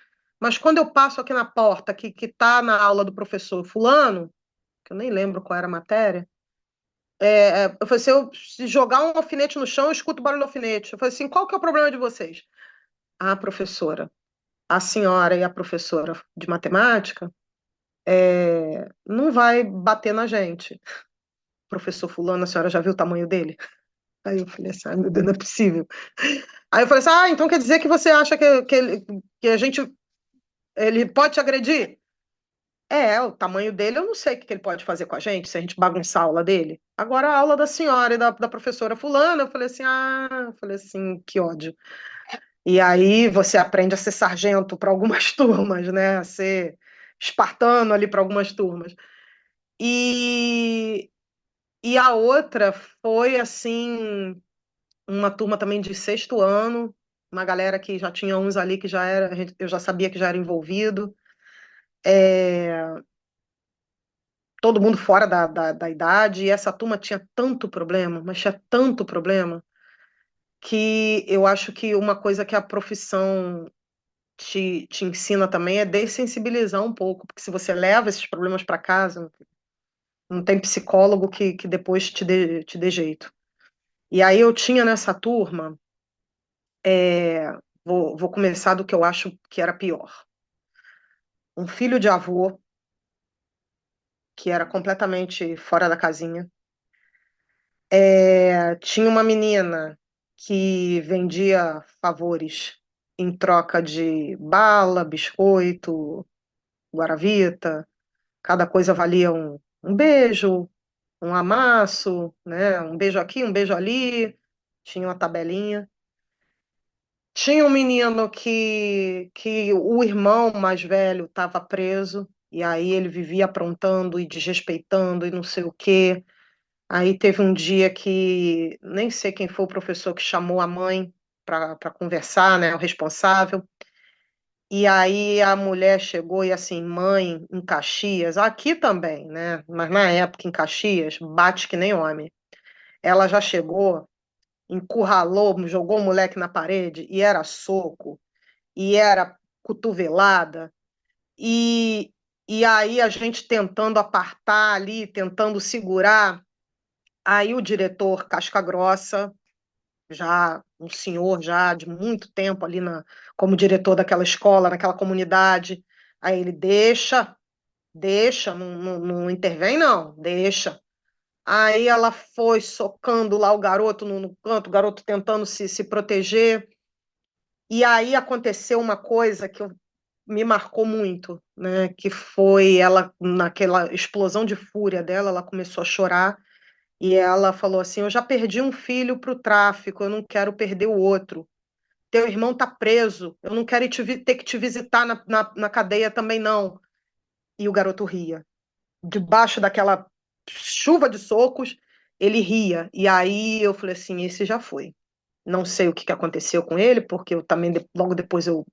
Mas quando eu passo aqui na porta, que tá na aula do professor fulano, que eu nem lembro qual era a matéria, eu falei assim, eu se jogar um alfinete no chão, eu escuto o barulho do alfinete. Eu falei assim, qual que é o problema de vocês? A professora, a senhora e a professora de matemática não vai bater na gente. Professor fulano, a senhora já viu o tamanho dele? Aí eu falei assim, ai meu Deus, não é possível. Aí eu falei assim, então quer dizer que você acha que a gente, ele pode te agredir? O tamanho dele, eu não sei o que ele pode fazer com a gente, se a gente bagunçar a aula dele. Agora a aula da senhora e da professora fulana, eu falei assim, que ódio. E aí você aprende a ser sargento para algumas turmas, né? A ser espartano ali para algumas turmas. E, e a outra foi assim, uma turma também de sexto ano, uma galera que já tinha uns ali que já era, eu já sabia que já era envolvido. Todo mundo fora da idade, e essa turma tinha tanto problema, mas tinha tanto problema, que eu acho que uma coisa que a profissão te ensina também é dessensibilizar um pouco, porque se você leva esses problemas para casa, não tem psicólogo que depois te dê jeito. E aí eu tinha nessa turma, vou começar do que eu acho que era pior. Um filho de avô, que era completamente fora da casinha. Tinha uma menina que vendia favores em troca de bala, biscoito, guaravita. Cada coisa valia um beijo, um amasso, né? Um beijo aqui, um beijo ali. Tinha uma tabelinha. Tinha um menino que o irmão mais velho estava preso, e aí ele vivia aprontando e desrespeitando e não sei o quê. Aí teve um dia que nem sei quem foi o professor que chamou a mãe para conversar, né, o responsável. E aí a mulher chegou e assim, mãe, em Caxias, aqui também, né? Mas na época em Caxias, bate que nem homem. Ela já chegou, encurralou, jogou o moleque na parede e era soco, e era cotovelada, e, e aí a gente tentando apartar ali, tentando segurar. Aí o diretor Casca Grossa, já um senhor já de muito tempo ali como diretor daquela escola, naquela comunidade, aí ele deixa, não, não intervém não, deixa. Aí ela foi socando lá o garoto no canto, o garoto tentando se proteger. E aí aconteceu uma coisa me marcou muito, né? Que foi ela, naquela explosão de fúria dela, ela começou a chorar. E ela falou assim: eu já perdi um filho para o tráfico, eu não quero perder o outro. Teu irmão está preso, eu não quero ter que te visitar na cadeia também, não. E o garoto ria. Debaixo daquela chuva de socos, ele ria. E aí eu falei assim: esse já foi. Não sei o que aconteceu com ele, porque eu também, logo depois, eu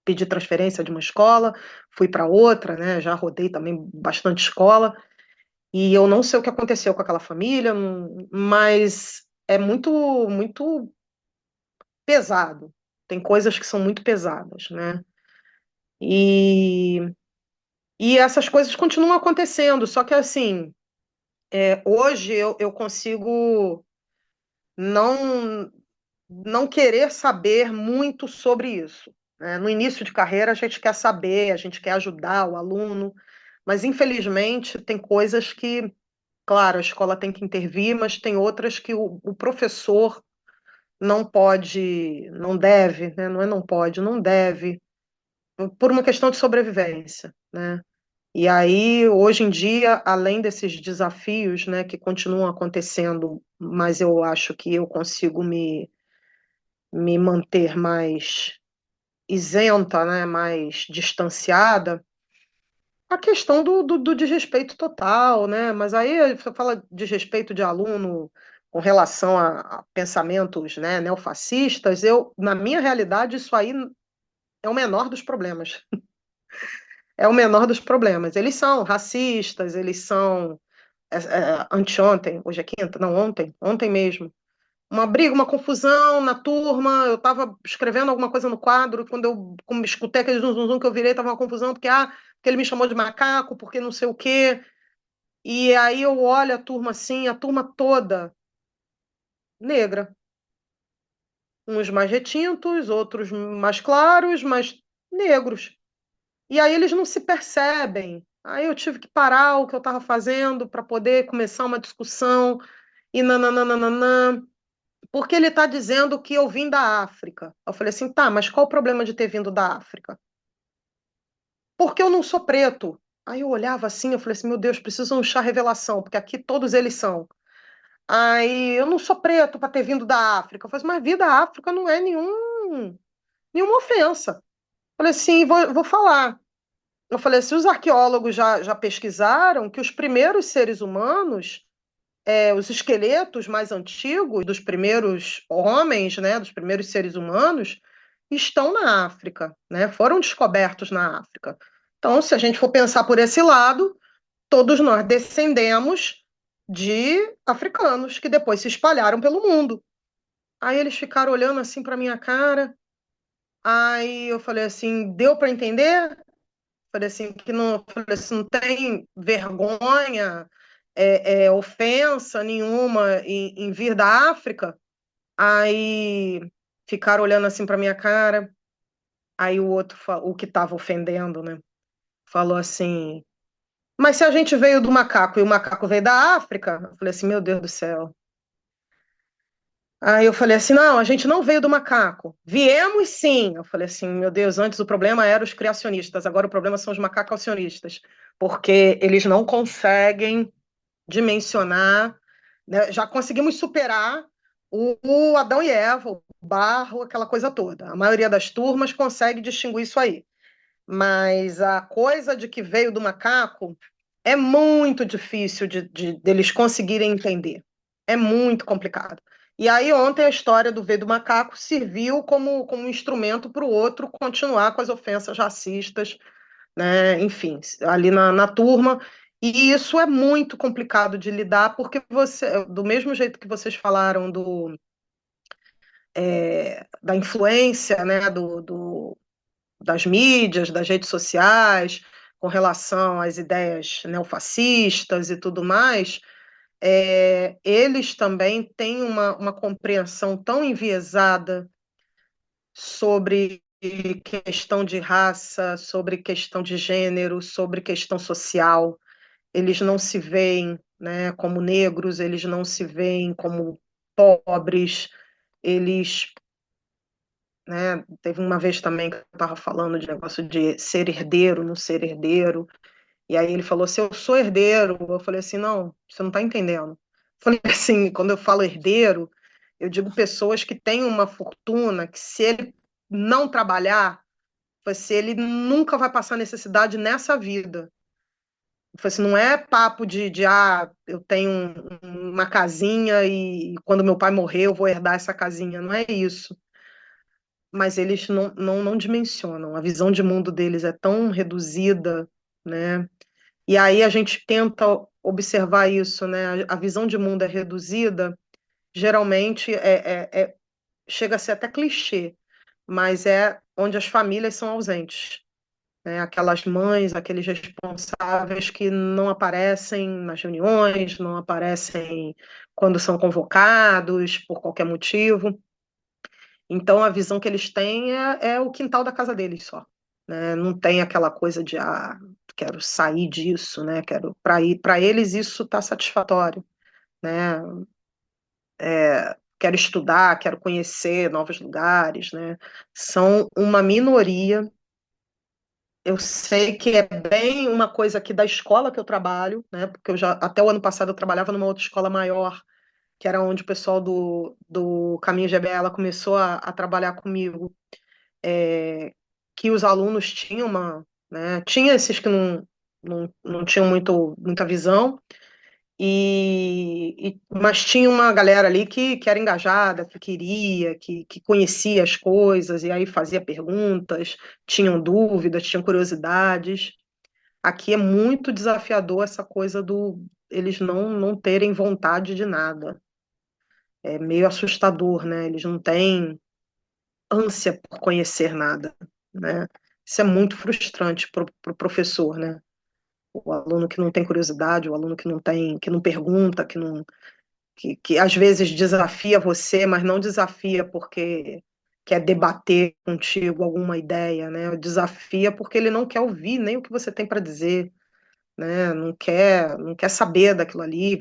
pedi transferência de uma escola, fui para outra, né? Já rodei também bastante escola, e eu não sei o que aconteceu com aquela família, mas é muito pesado. Tem coisas que são muito pesadas, né? E, e essas coisas continuam acontecendo, só que assim, hoje eu consigo não não querer saber muito sobre isso, né? No início de carreira, a gente quer saber, a gente quer ajudar o aluno, mas infelizmente tem coisas que, claro, a escola tem que intervir, mas tem outras que o professor não pode, não deve, né? Não é não pode, não deve, por uma questão de sobrevivência, né? E aí, hoje em dia, além desses desafios, né, que continuam acontecendo, mas eu acho que eu consigo me manter mais isenta, né, mais distanciada, a questão do desrespeito total, né? Mas aí você fala desrespeito de aluno com relação a pensamentos, né, neofascistas, na minha realidade, isso aí é o menor dos problemas. É o menor dos problemas. Eles são racistas, eles são anteontem, hoje é quinta, não, ontem mesmo. Uma briga, uma confusão na turma. Eu estava escrevendo alguma coisa no quadro, quando eu escutei aquele zum, zum, zum que eu virei, estava uma confusão, porque ele me chamou de macaco, porque não sei o quê. E aí eu olho a turma assim, a turma toda negra. Uns mais retintos, outros mais claros, mas negros. E aí eles não se percebem. Aí eu tive que parar o que eu estava fazendo para poder começar uma discussão e nananana, porque ele está dizendo que eu vim da África. Eu falei assim, tá, mas qual o problema de ter vindo da África? Porque eu não sou preto. Aí eu olhava assim, eu falei assim, meu Deus, preciso achar revelação, porque aqui todos eles são. Aí eu não sou preto para ter vindo da África. Eu falei assim, mas vir da África não é nenhuma ofensa. Eu falei assim, vou falar. Eu falei assim, os arqueólogos já pesquisaram que os primeiros seres humanos, os esqueletos mais antigos dos primeiros homens, né, dos primeiros seres humanos, estão na África, né? Foram descobertos na África. Então, se a gente for pensar por esse lado, todos nós descendemos de africanos que depois se espalharam pelo mundo. Aí eles ficaram olhando assim para minha cara. Aí eu falei assim, deu para entender? Falei assim, falei assim, não tem vergonha, ofensa nenhuma em vir da África. Aí ficaram olhando assim para minha cara. Aí o outro, o que estava ofendendo, né, falou assim: Mas se a gente veio do macaco e o macaco veio da África? Eu falei assim: Meu Deus do céu. Aí eu falei assim: Não, a gente não veio do macaco. Viemos sim. Eu falei assim: Meu Deus, antes o problema era os criacionistas, agora o problema são os macacalcionistas, porque eles não conseguem dimensionar, né? Já conseguimos superar o Adão e Eva, o barro, aquela coisa toda. A maioria das turmas consegue distinguir isso aí. Mas a coisa de que veio do macaco é muito difícil deles conseguirem entender. É muito complicado. E aí, ontem, a história do veio do macaco serviu como instrumento para o outro continuar com as ofensas racistas, né? Enfim, ali na turma. E isso é muito complicado de lidar, porque do mesmo jeito que vocês falaram da influência, né, das mídias, das redes sociais, com relação às ideias neofascistas e tudo mais, eles também têm uma compreensão tão enviesada sobre questão de raça, sobre questão de gênero, sobre questão social. Eles não se veem, né, como negros, eles não se veem como pobres, eles, né, teve uma vez também que eu estava falando de negócio de ser herdeiro, não ser herdeiro, e aí ele falou, se eu sou herdeiro, eu falei assim, não, você não está entendendo. Eu falei assim, quando eu falo herdeiro, eu digo pessoas que têm uma fortuna, que se ele não trabalhar, se ele nunca vai passar necessidade nessa vida. Eu falei assim, não é papo eu tenho uma casinha e quando meu pai morrer eu vou herdar essa casinha, não é isso. mas eles não dimensionam. A visão de mundo deles é tão reduzida, né? E aí a gente tenta observar isso, né? A visão de mundo é reduzida, geralmente chega a ser até clichê, mas é onde as famílias são ausentes, né? Aquelas mães, aqueles responsáveis que não aparecem nas reuniões, não aparecem quando são convocados por qualquer motivo. Então, a visão que eles têm é o quintal da casa deles só, né? Não tem aquela coisa de, quero sair disso, né? Quero para eles isso está satisfatório, né? Quero estudar, quero conhecer novos lugares, né? São uma minoria. Eu sei que é bem uma coisa aqui da escola que eu trabalho, né? Porque até o ano passado eu trabalhava numa outra escola maior, que era onde o pessoal do Caminho GBL começou a trabalhar comigo, que os alunos tinham né, tinha esses que não tinham muita visão, mas tinha uma galera ali que era engajada, que queria, que conhecia as coisas, e aí fazia perguntas, tinham dúvidas, tinham curiosidades. Aqui é muito desafiador essa coisa do eles não terem vontade de nada. É meio assustador, né? Eles não têm ânsia por conhecer nada, né? Isso é muito frustrante para o professor, né? O aluno que não tem curiosidade, o aluno que não pergunta, que às vezes desafia você, mas não desafia porque quer debater contigo alguma ideia, né? Desafia porque ele não quer ouvir nem o que você tem para dizer, né? Não quer saber daquilo ali.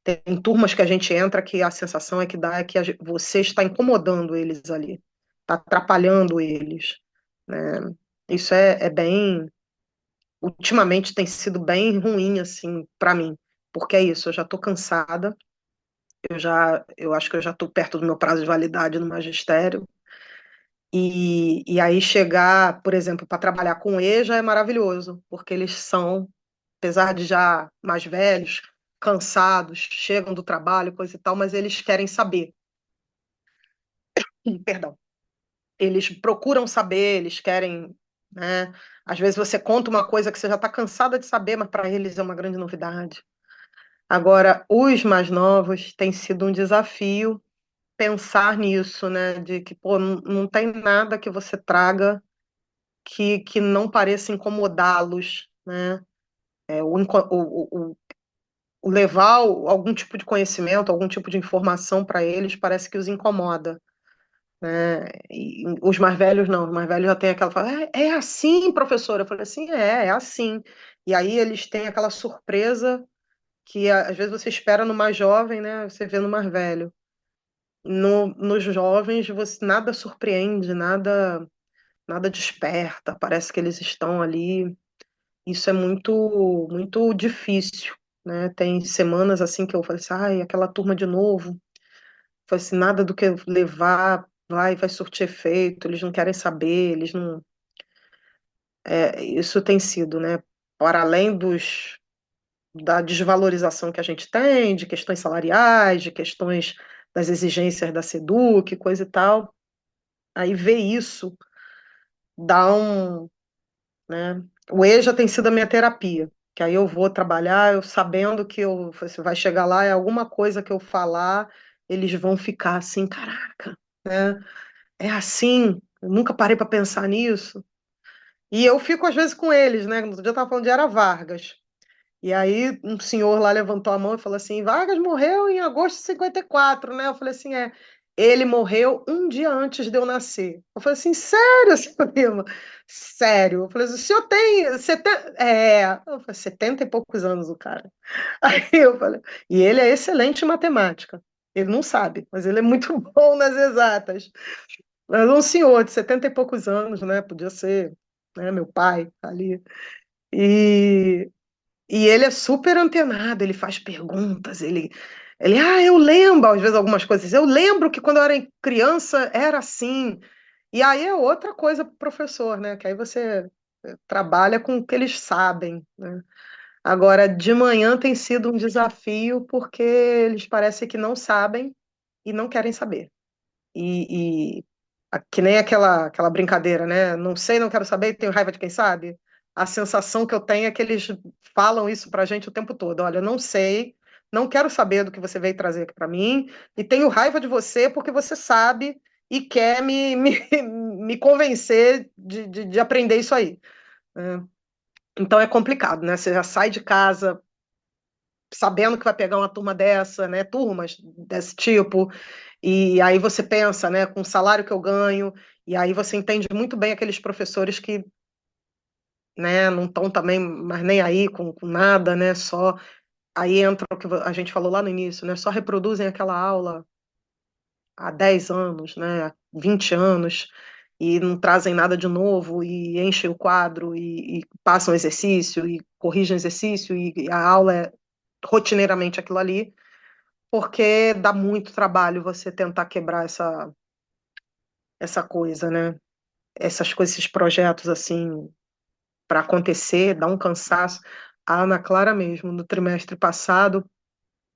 Tem turmas que a gente entra que a sensação é que dá é que você está incomodando eles ali, está atrapalhando eles, né? Isso é bem, ultimamente tem sido bem ruim assim para mim, porque é isso, eu já estou cansada, eu acho que eu já estou perto do meu prazo de validade no magistério. E aí chegar, por exemplo, para trabalhar com EJA é maravilhoso, porque eles são, apesar de já mais velhos, cansados, chegam do trabalho, coisa e tal, mas eles querem saber. Perdão. Eles procuram saber, eles querem, né? Às vezes você conta uma coisa que você já está cansada de saber, mas para eles é uma grande novidade. Agora, os mais novos tem sido um desafio pensar nisso, né? De que, pô, não tem nada que você traga que não pareça incomodá-los, né? O levar algum tipo de conhecimento, algum tipo de informação para eles parece que os incomoda, né? E os mais velhos não, os mais velhos já têm aquela fala, é assim, professora. Eu falei assim, é assim. E aí eles têm aquela surpresa que às vezes você espera no mais jovem, né? Você vê no mais velho. Nos jovens, nada surpreende, nada desperta, parece que eles estão ali. Isso é muito, muito difícil, né? Tem semanas assim que eu falei assim, ai, aquela turma de novo. Falei assim, nada do que levar vai surtir efeito, eles não querem saber, eles não. Isso tem sido, né? Para além da desvalorização que a gente tem, de questões salariais, de questões das exigências da SEDUC, coisa e tal. Aí ver isso dá né? O EJA tem sido a minha terapia, que aí eu vou trabalhar, eu sabendo que você vai chegar lá, é alguma coisa que eu falar, eles vão ficar assim, caraca, né? É assim, eu nunca parei para pensar nisso. E eu fico às vezes com eles, né? No outro dia eu estava falando de Era Vargas. E aí um senhor lá levantou a mão e falou assim: Vargas morreu em agosto de 54, né? Eu falei assim: ele morreu um dia antes de eu nascer. Eu falei assim: sério, seu Lima? Sério. Eu falei assim: o senhor tem 70, eu falei, 70 e poucos anos o cara. Aí eu falei, e ele é excelente em matemática. Ele não sabe, mas ele é muito bom nas exatas. Mas um senhor de 70 e poucos anos, né? Podia ser, né, meu pai ali. E, e ele é super antenado, ele faz perguntas, eu lembro, às vezes, algumas coisas. Eu lembro que quando eu era criança era assim. E aí é outra coisa para o professor, né? Que aí você trabalha com o que eles sabem, né? Agora, de manhã tem sido um desafio porque eles parecem que não sabem e não querem saber. Que nem aquela brincadeira, né? Não sei, não quero saber, tenho raiva de quem sabe. A sensação que eu tenho é que eles falam isso pra gente o tempo todo. Olha, eu não sei, não quero saber do que você veio trazer aqui pra mim, e tenho raiva de você porque você sabe e quer me convencer de aprender isso aí, né? Então é complicado, né? Você já sai de casa sabendo que vai pegar uma turma dessa, né? Turmas desse tipo, e aí você pensa, né? Com o salário que eu ganho, e aí você entende muito bem aqueles professores que, né? Não estão também mais nem aí com nada, né? Só aí entra o que a gente falou lá no início, né? Só reproduzem aquela aula há 10 anos, né? Há 20 anos. E não trazem nada de novo, e enchem o quadro, e passam exercício, e corrigem exercício, e a aula é rotineiramente aquilo ali, porque dá muito trabalho você tentar quebrar essa coisa, né? Essas coisas, esses projetos assim, para acontecer, dá um cansaço. A Ana Clara mesmo, no trimestre passado,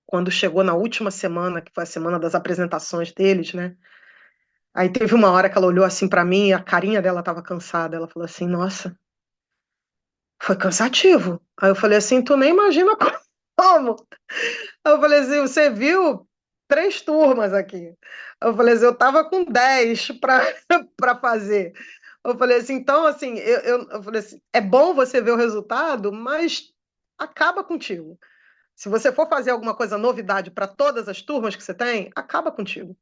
quando chegou na última semana, que foi a semana das apresentações deles, né? Aí teve uma hora que ela olhou assim para mim, e a carinha dela estava cansada. Ela falou assim: Nossa, foi cansativo. Aí eu falei assim: Tu nem imagina como. Eu falei assim, você viu 3 turmas aqui. Eu falei assim, eu tava com 10 para fazer. Eu falei assim, então assim, eu falei assim, é bom você ver o resultado, mas acaba contigo. Se você for fazer alguma coisa novidade para todas as turmas que você tem, acaba contigo.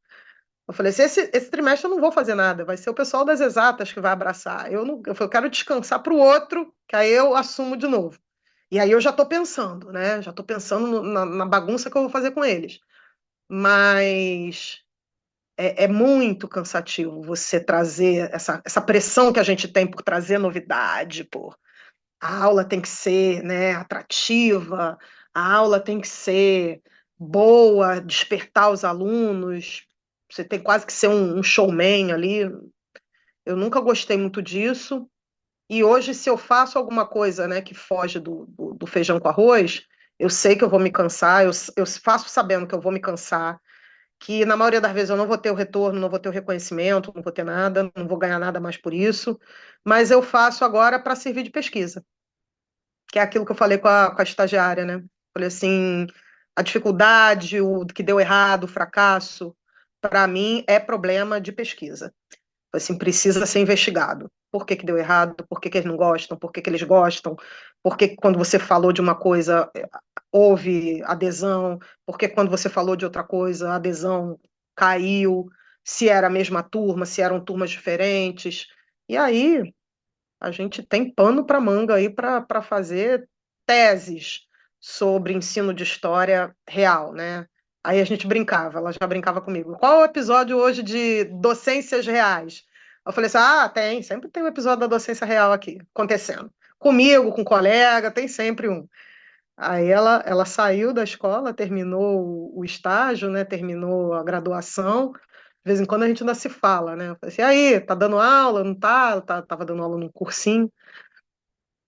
Eu falei assim, esse trimestre eu não vou fazer nada, vai ser o pessoal das exatas que vai abraçar. Eu não, eu falei, eu quero descansar para o outro, que aí eu assumo de novo. E aí eu já estou pensando, né? Já estou pensando na bagunça que eu vou fazer com eles. Mas é muito cansativo você trazer essa pressão que a gente tem por trazer novidade, por a aula tem que ser, né, atrativa, a aula tem que ser boa, despertar os alunos, você tem quase que ser um showman ali. Eu nunca gostei muito disso. E hoje, se eu faço alguma coisa, né, que foge do feijão com arroz, eu sei que eu vou me cansar, eu faço sabendo que eu vou me cansar, que na maioria das vezes eu não vou ter o retorno, não vou ter o reconhecimento, não vou ter nada, não vou ganhar nada mais por isso, mas eu faço agora para servir de pesquisa, que é aquilo que eu falei com a estagiária, né? Falei assim, a dificuldade, o que deu errado, o fracasso, para mim é problema de pesquisa. Assim, precisa ser investigado. Por que que deu errado? Por que que eles não gostam? Por que que eles gostam? Por que que quando você falou de uma coisa houve adesão? Por que quando você falou de outra coisa a adesão caiu? Se era a mesma turma, se eram turmas diferentes. E aí a gente tem pano para manga aí para fazer teses sobre ensino de história real, né? Aí a gente brincava, ela já brincava comigo. Qual é o episódio hoje de docências reais? Eu falei assim: tem, sempre tem um episódio da docência real aqui acontecendo. Comigo, com um colega, tem sempre um. Aí ela saiu da escola, terminou o estágio, né? Terminou a graduação. De vez em quando a gente ainda se fala, né? Eu falei assim, aí, tá dando aula, não tá? Ela tava dando aula num cursinho.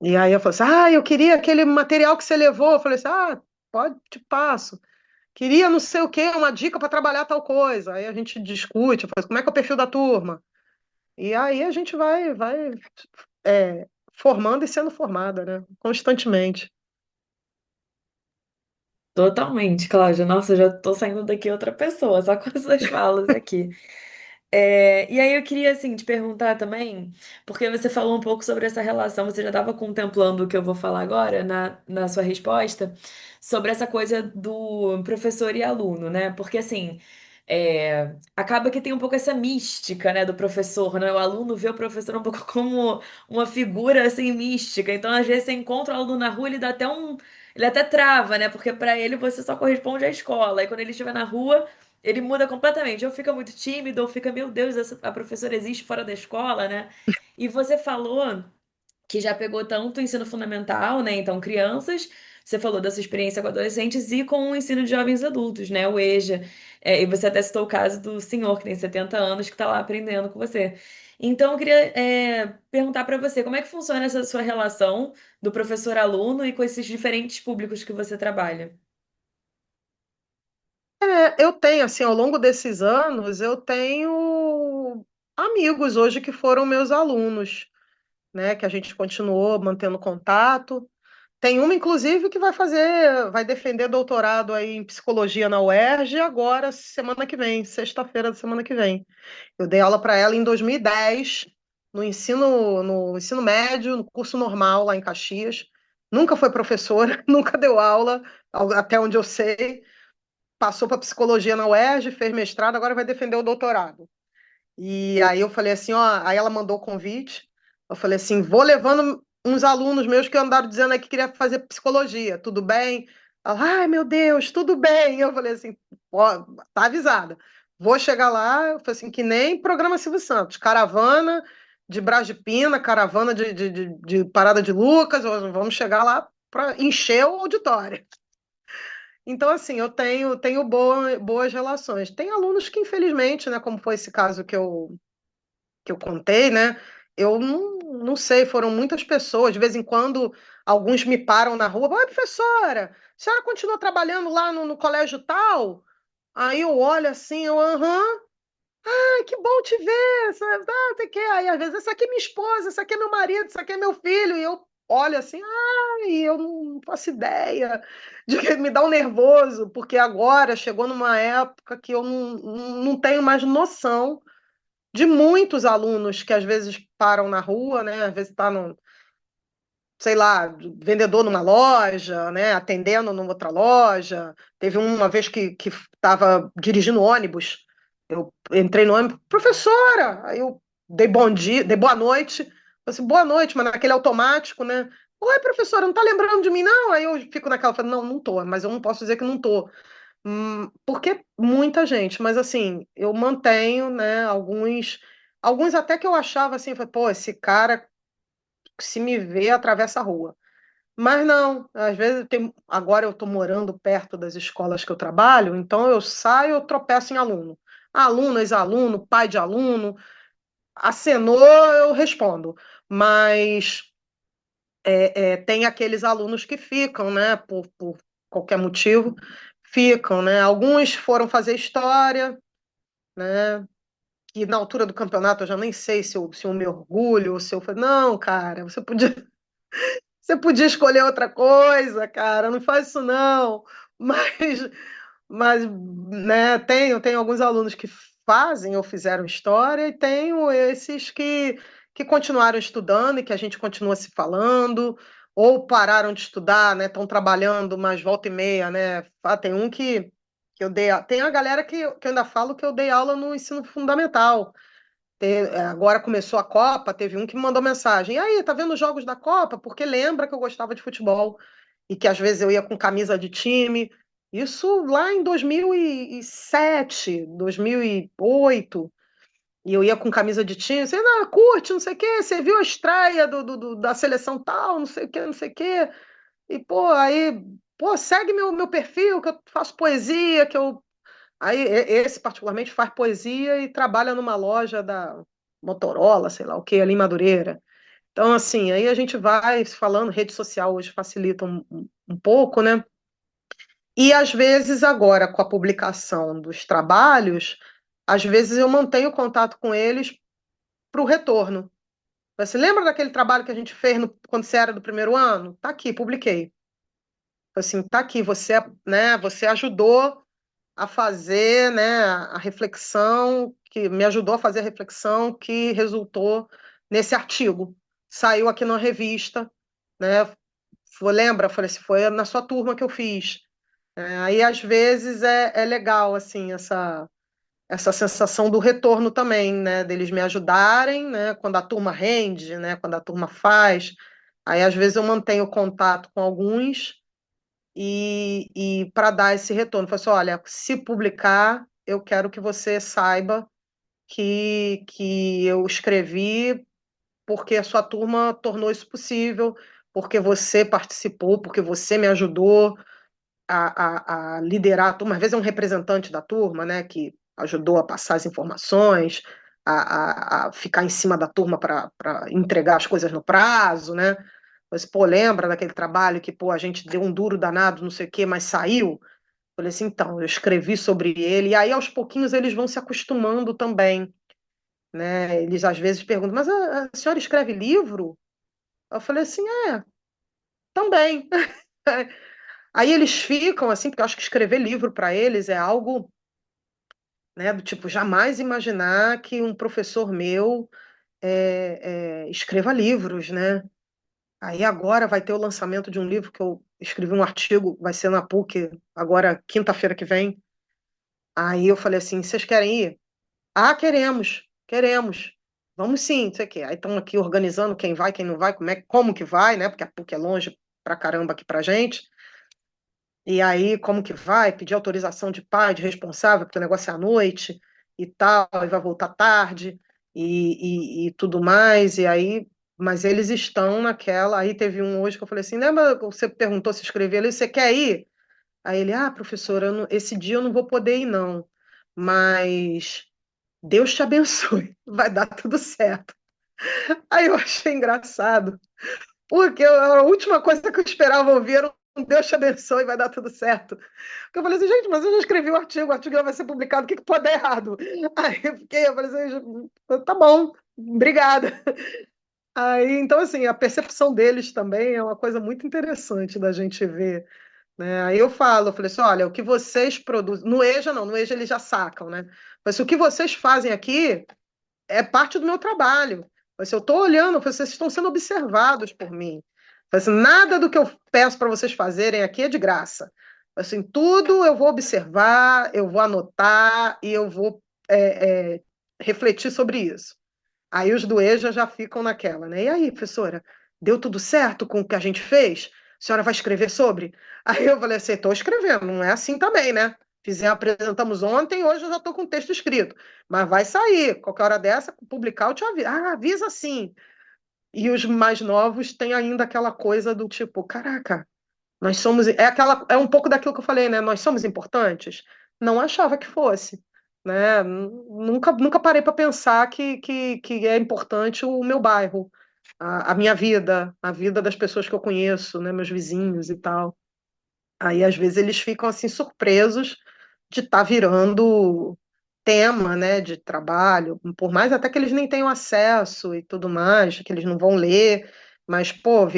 E aí eu falei assim, eu queria aquele material que você levou. Eu falei assim, pode, te passo. Queria não sei o quê, uma dica para trabalhar tal coisa. Aí a gente discute, eu falo, como é que é o perfil da turma? E aí a gente vai formando e sendo formada, né? Constantemente. Totalmente, Cláudia. Nossa, eu já tô saindo daqui outra pessoa, só com essas falas aqui. E aí eu queria, assim, te perguntar também, porque você falou um pouco sobre essa relação, você já estava contemplando o que eu vou falar agora na sua resposta, sobre essa coisa do professor e aluno, né? Porque, assim, acaba que tem um pouco essa mística, né, do professor, né? O aluno vê o professor um pouco como uma figura, assim, mística. Então, às vezes, você encontra o aluno na rua, ele dá até um... Ele até trava, né? Porque para ele você só corresponde à escola. E quando ele estiver na rua ele muda completamente. Ou fica muito tímido, ou fica, meu Deus, a professora existe fora da escola, né? E você falou que já pegou tanto o ensino fundamental, né? Então, crianças, você falou da sua experiência com adolescentes e com o ensino de jovens adultos, né? O EJA. E você até citou o caso do senhor, que tem 70 anos, que está lá aprendendo com você. Então, eu queria, perguntar para você, como é que funciona essa sua relação do professor-aluno e com esses diferentes públicos que você trabalha? Eu tenho, assim, ao longo desses anos, eu tenho. amigos hoje que foram meus alunos, né? Que a gente continuou mantendo contato. Tem uma, inclusive, que vai defender doutorado aí em psicologia na UERJ agora, semana que vem, sexta-feira da semana que vem. Eu dei aula para ela em 2010, no ensino médio, no curso normal lá em Caxias. Nunca foi professora, nunca deu aula, até onde eu sei. Passou para psicologia na UERJ, fez mestrado, agora vai defender o doutorado. E aí eu falei assim, ó, aí ela mandou o convite. Eu falei assim, vou levando uns alunos meus que andaram dizendo aí que queria fazer psicologia, tudo bem? Ela, ai, meu Deus, tudo bem. Eu falei assim, ó, tá avisada. Vou chegar lá, eu falei assim, que nem programa Silvio Santos, caravana de Brás de Pina, caravana de Parada de Lucas, vamos chegar lá para encher o auditório. Então, assim, eu tenho boas relações. Tem alunos que, infelizmente, né, como foi esse caso que eu contei, né? Eu não sei, foram muitas pessoas. De vez em quando, alguns me param na rua. Oi, professora, a senhora continua trabalhando lá no colégio tal? Aí eu olho assim, aham, ai, que bom te ver. Sei que. Aí, às vezes, essa aqui é minha esposa, essa aqui é meu marido, essa aqui é meu filho. E eu olho assim, ai, eu não faço ideia. De que me dá um nervoso, porque agora chegou numa época que eu não tenho mais noção de muitos alunos que às vezes param na rua, né? Às vezes está no, sei lá, vendedor numa loja, né? Atendendo numa outra loja. Teve uma vez que estava dirigindo ônibus. Eu entrei no ônibus, professora! Aí eu dei bom dia, dei boa noite. Eu falei assim, boa noite, mas naquele automático, né? Oi, professora, não tá lembrando de mim, não? Aí eu fico naquela, falo, não, não tô, mas eu não posso dizer que não tô. Porque muita gente, mas assim, eu mantenho, né, alguns até que eu achava assim, falei, pô, esse cara, se me vê, atravessa a rua. Mas não, às vezes agora eu estou morando perto das escolas que eu trabalho, então eu saio, eu tropeço em aluno. Aluno, ex-aluno, pai de aluno, acenou, eu respondo. Mas tem aqueles alunos que ficam, né, por qualquer motivo, ficam, né? Alguns foram fazer história, né? Que na altura do campeonato eu já nem sei se eu me orgulho ou se eu falei, não, cara, você podia escolher outra coisa, cara, não faz isso não. Mas, mas né, tenho alguns alunos que fazem ou fizeram história e tenho esses que continuaram estudando e que a gente continua se falando, ou pararam de estudar, né, estão trabalhando, mas volta e meia, né? Ah, tem um que eu dei. Tem a galera que eu ainda falo que eu dei aula no ensino fundamental. Agora começou a Copa, teve um que me mandou mensagem. E aí, tá vendo os jogos da Copa? Porque lembra que eu gostava de futebol e que às vezes eu ia com camisa de time. Isso lá em 2007, 2008, e eu ia com camisa de time. Você não, curte, não sei o quê. Você viu a estreia da seleção tal, não sei o quê, não sei o quê. E, pô, aí, pô, segue meu perfil, que eu faço poesia, que eu aí, esse particularmente faz poesia e trabalha numa loja da Motorola, sei lá o que, ali em Madureira. Então, assim, aí a gente vai se falando, rede social hoje facilita um pouco, né? E às vezes agora, com a publicação dos trabalhos, às vezes eu mantenho contato com eles para o retorno. Você lembra daquele trabalho que a gente fez quando você era do primeiro ano? Tá aqui, publiquei. Assim, tá aqui, você ajudou a fazer, né, a reflexão, que me ajudou a fazer a reflexão que resultou nesse artigo. Saiu aqui na revista, né? Lembra? Falei assim, foi na sua turma que eu fiz. Aí, às vezes, é legal, assim, essa sensação do retorno também, né? Deles me ajudarem, né? Quando a turma rende, né? Quando a turma faz. Aí, às vezes, eu mantenho contato com alguns e para dar esse retorno. Falei assim, olha, se publicar, eu quero que você saiba que eu escrevi porque a sua turma tornou isso possível, porque você participou, porque você me ajudou a liderar a turma. Às vezes é um representante da turma, né, que ajudou a passar as informações, a ficar em cima da turma para entregar as coisas no prazo, né? Mas, pô, lembra daquele trabalho que, pô, a gente deu um duro danado, não sei o quê, mas saiu? Falei assim, então, eu escrevi sobre ele, e aí aos pouquinhos eles vão se acostumando também, né? Eles às vezes perguntam, mas a senhora escreve livro? Eu falei assim, também. Aí eles ficam assim, porque eu acho que escrever livro para eles é algo, né, do tipo, jamais imaginar que um professor meu escreva livros, né? Aí agora vai ter o lançamento de um livro que eu escrevi um artigo, vai ser na PUC, agora quinta-feira que vem. Aí eu falei assim, vocês querem ir? Ah, queremos, queremos. Vamos sim, não sei o quê. Aí estão aqui organizando quem vai, quem não vai, como que vai, né? Porque a PUC é longe pra caramba aqui pra gente. E aí, como que vai? Pedir autorização de pai, de responsável, porque o negócio é à noite e tal, e vai voltar tarde e tudo mais. E aí, mas eles estão naquela. Aí teve um hoje que eu falei assim: lembra que você perguntou se escrever ali, você quer ir? Aí ele, professora, esse dia eu não vou poder ir, não. Mas Deus te abençoe, vai dar tudo certo. Aí eu achei engraçado, porque a última coisa que eu esperava ouvir era um Deus te abençoe, vai dar tudo certo. Porque eu falei assim, gente, mas eu já escrevi o artigo já vai ser publicado, o que que pode dar errado? Aí eu falei assim, tá bom, obrigada. Aí, então, assim, a percepção deles também é uma coisa muito interessante da gente ver, né? Aí eu falei assim, olha, o que vocês produzem, no EJA não, no EJA eles já sacam, né? Mas o que vocês fazem aqui é parte do meu trabalho. Mas eu estou olhando, vocês estão sendo observados por mim. Assim, nada do que eu peço para vocês fazerem aqui é de graça. Assim, tudo eu vou observar, eu vou anotar e eu vou refletir sobre isso. Aí os do EJA já ficam naquela, né? E aí, professora, deu tudo certo com o que a gente fez? A senhora vai escrever sobre? Aí eu falei assim, estou escrevendo, não é assim também, né? Apresentamos ontem, hoje eu já estou com o texto escrito. Mas vai sair, qualquer hora dessa, publicar, eu te aviso. Ah, avisa sim. E os mais novos têm ainda aquela coisa do tipo, caraca, nós somos. É um pouco daquilo que eu falei, né? Nós somos importantes? Não achava que fosse. Né? Nunca parei para pensar que é importante o meu bairro, a minha vida, a vida das pessoas que eu conheço, né? Meus vizinhos e tal. Aí, às vezes, eles ficam assim surpresos de estar virando tema, né, de trabalho, por mais até que eles nem tenham acesso e tudo mais, que eles não vão ler, mas, pô, o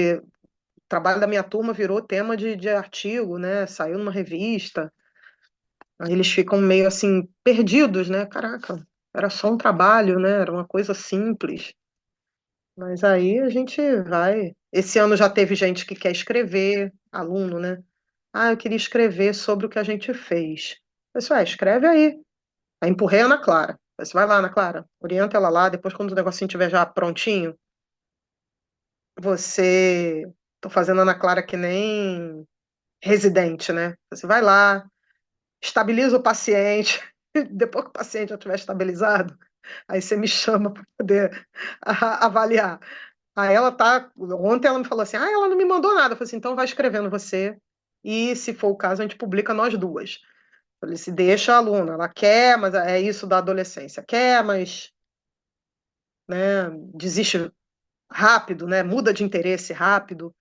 trabalho da minha turma virou tema de artigo, né, saiu numa revista, aí eles ficam meio assim, perdidos, né, caraca, era só um trabalho, né, era uma coisa simples, mas aí a gente vai. Esse ano já teve gente que quer escrever, aluno, né, eu queria escrever sobre o que a gente fez. Eu disse, escreve aí. Aí empurrei a Ana Clara. Você vai lá, Ana Clara, orienta ela lá, depois quando o negocinho estiver já prontinho, você. Tô fazendo a Ana Clara que nem residente, né? Você vai lá, estabiliza o paciente, depois que o paciente já estiver estabilizado, aí você me chama para poder avaliar. Aí ela tá. Ontem ela me falou assim: ela não me mandou nada. Eu falei assim: então vai escrevendo você, e se for o caso, a gente publica nós duas. Falei, se deixa a aluna, ela quer, mas é isso da adolescência, quer, mas né, desiste rápido, né, muda de interesse rápido.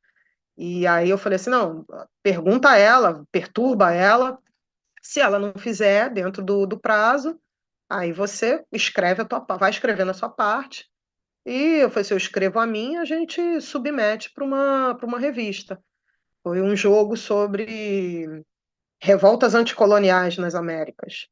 E aí eu falei assim, não, pergunta a ela, perturba ela, se ela não fizer dentro do prazo, aí você escreve vai escrevendo a sua parte. E eu falei assim, eu escrevo a minha, a gente submete para uma revista. Foi um jogo sobre revoltas anticoloniais nas Américas.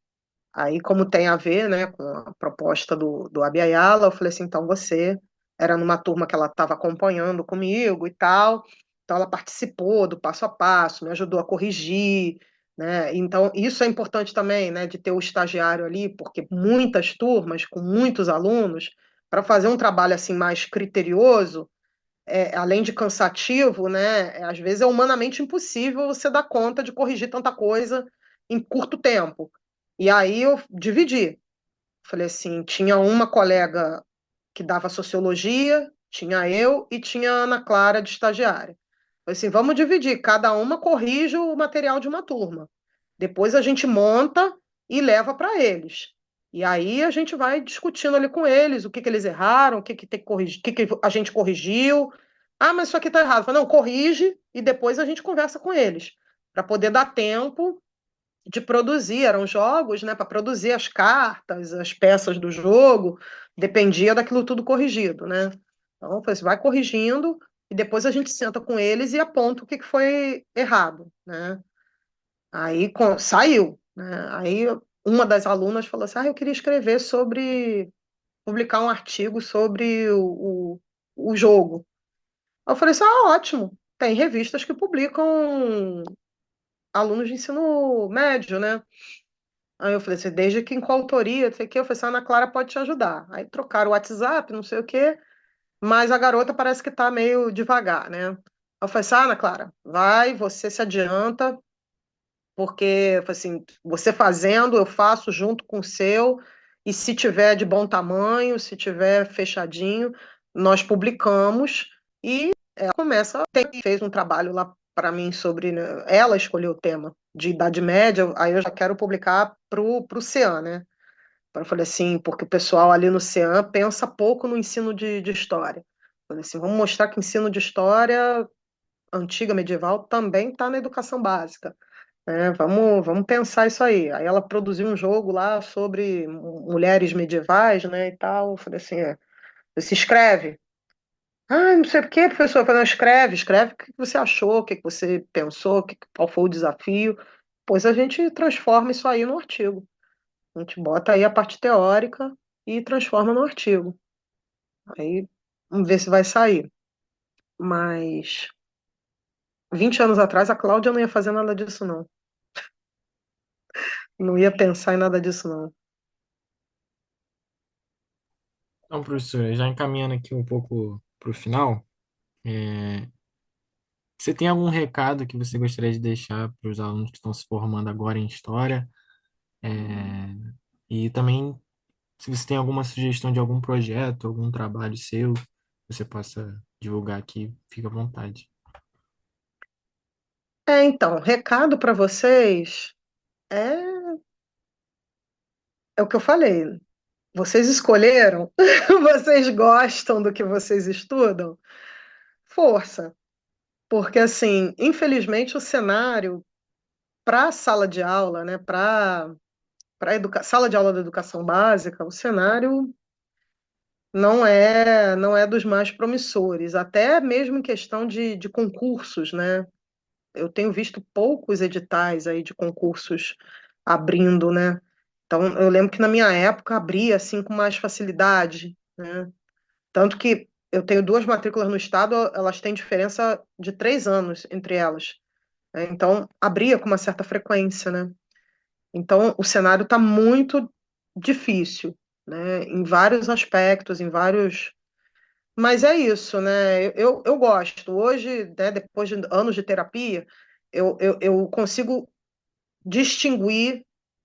Aí, como tem a ver, né, com a proposta do Abiyala, eu falei assim, então você era numa turma que ela estava acompanhando comigo e tal, então ela participou do passo a passo, me ajudou a corrigir, né? Então, isso é importante também, né, de ter o estagiário ali, porque muitas turmas com muitos alunos, para fazer um trabalho assim mais criterioso, além de cansativo, né, às vezes é humanamente impossível você dar conta de corrigir tanta coisa em curto tempo. E aí eu dividi. Falei assim, tinha uma colega que dava sociologia, tinha eu e tinha a Ana Clara de estagiária. Falei assim, vamos dividir, cada uma corrige o material de uma turma. Depois a gente monta e leva para eles. E aí a gente vai discutindo ali com eles o que eles erraram, o que tem que corrigir, o que a gente corrigiu. Mas isso aqui está errado. Falei, não, corrige e depois a gente conversa com eles, para poder dar tempo de produzir, eram jogos, né, para produzir as cartas, as peças do jogo, dependia daquilo tudo corrigido, né? Então, você vai corrigindo e depois a gente senta com eles e aponta o que que foi errado, né? Aí saiu, né? Aí uma das alunas falou assim: eu queria escrever sobre, publicar um artigo sobre o jogo. Eu falei assim: ótimo, tem revistas que publicam alunos de ensino médio, né? Aí eu falei assim, desde que em coautoria, não sei o quê, eu falei assim, a Ana Clara pode te ajudar. Aí trocaram o WhatsApp, não sei o quê, mas a garota parece que tá meio devagar, né? Eu falei assim, Ana Clara, vai, você se adianta, porque eu falei assim, você fazendo, eu faço junto com o seu, e se tiver de bom tamanho, se tiver fechadinho, nós publicamos, e ela começa, fez um trabalho lá para mim sobre, né, ela escolheu o tema de Idade Média, aí eu já quero publicar pro CEAN, né? Eu falei assim, porque o pessoal ali no CEAN pensa pouco no ensino de história. Eu falei assim, vamos mostrar que ensino de história antiga, medieval, também está na educação básica, né? Vamos pensar isso aí. Aí ela produziu um jogo lá sobre mulheres medievais, né, e tal. Eu falei assim, se escreve. Ah, não sei o quê, professor. Eu falei, não, escreve o que você achou, o que você pensou, qual foi o desafio. Pois a gente transforma isso aí no artigo. A gente bota aí a parte teórica e transforma no artigo. Aí vamos ver se vai sair. Mas 20 anos atrás a Cláudia não ia fazer nada disso, não. Não ia pensar em nada disso, não. Então, professora, já encaminhando aqui um pouco para o final, é, você tem algum recado que você gostaria de deixar para os alunos que estão se formando agora em História? É, e também, se você tem alguma sugestão de algum projeto, algum trabalho seu, que você possa divulgar aqui, fica à vontade. Então, recado para vocês é, é o que eu falei. Vocês escolheram? Vocês gostam do que vocês estudam? Força. Porque, assim, infelizmente, o cenário para a sala de aula, né, para sala de aula da educação básica, o cenário não é dos mais promissores, até mesmo em questão de concursos, né? Eu tenho visto poucos editais aí de concursos abrindo, né? Então, eu lembro que na minha época abria assim com mais facilidade, né? Tanto que eu tenho duas matrículas no estado, elas têm diferença de 3 anos entre elas, né? Então, abria com uma certa frequência, né? Então, o cenário está muito difícil, né? Em vários aspectos, em vários. Mas é isso, né? Eu gosto. Hoje, né, depois de anos de terapia, eu consigo distinguir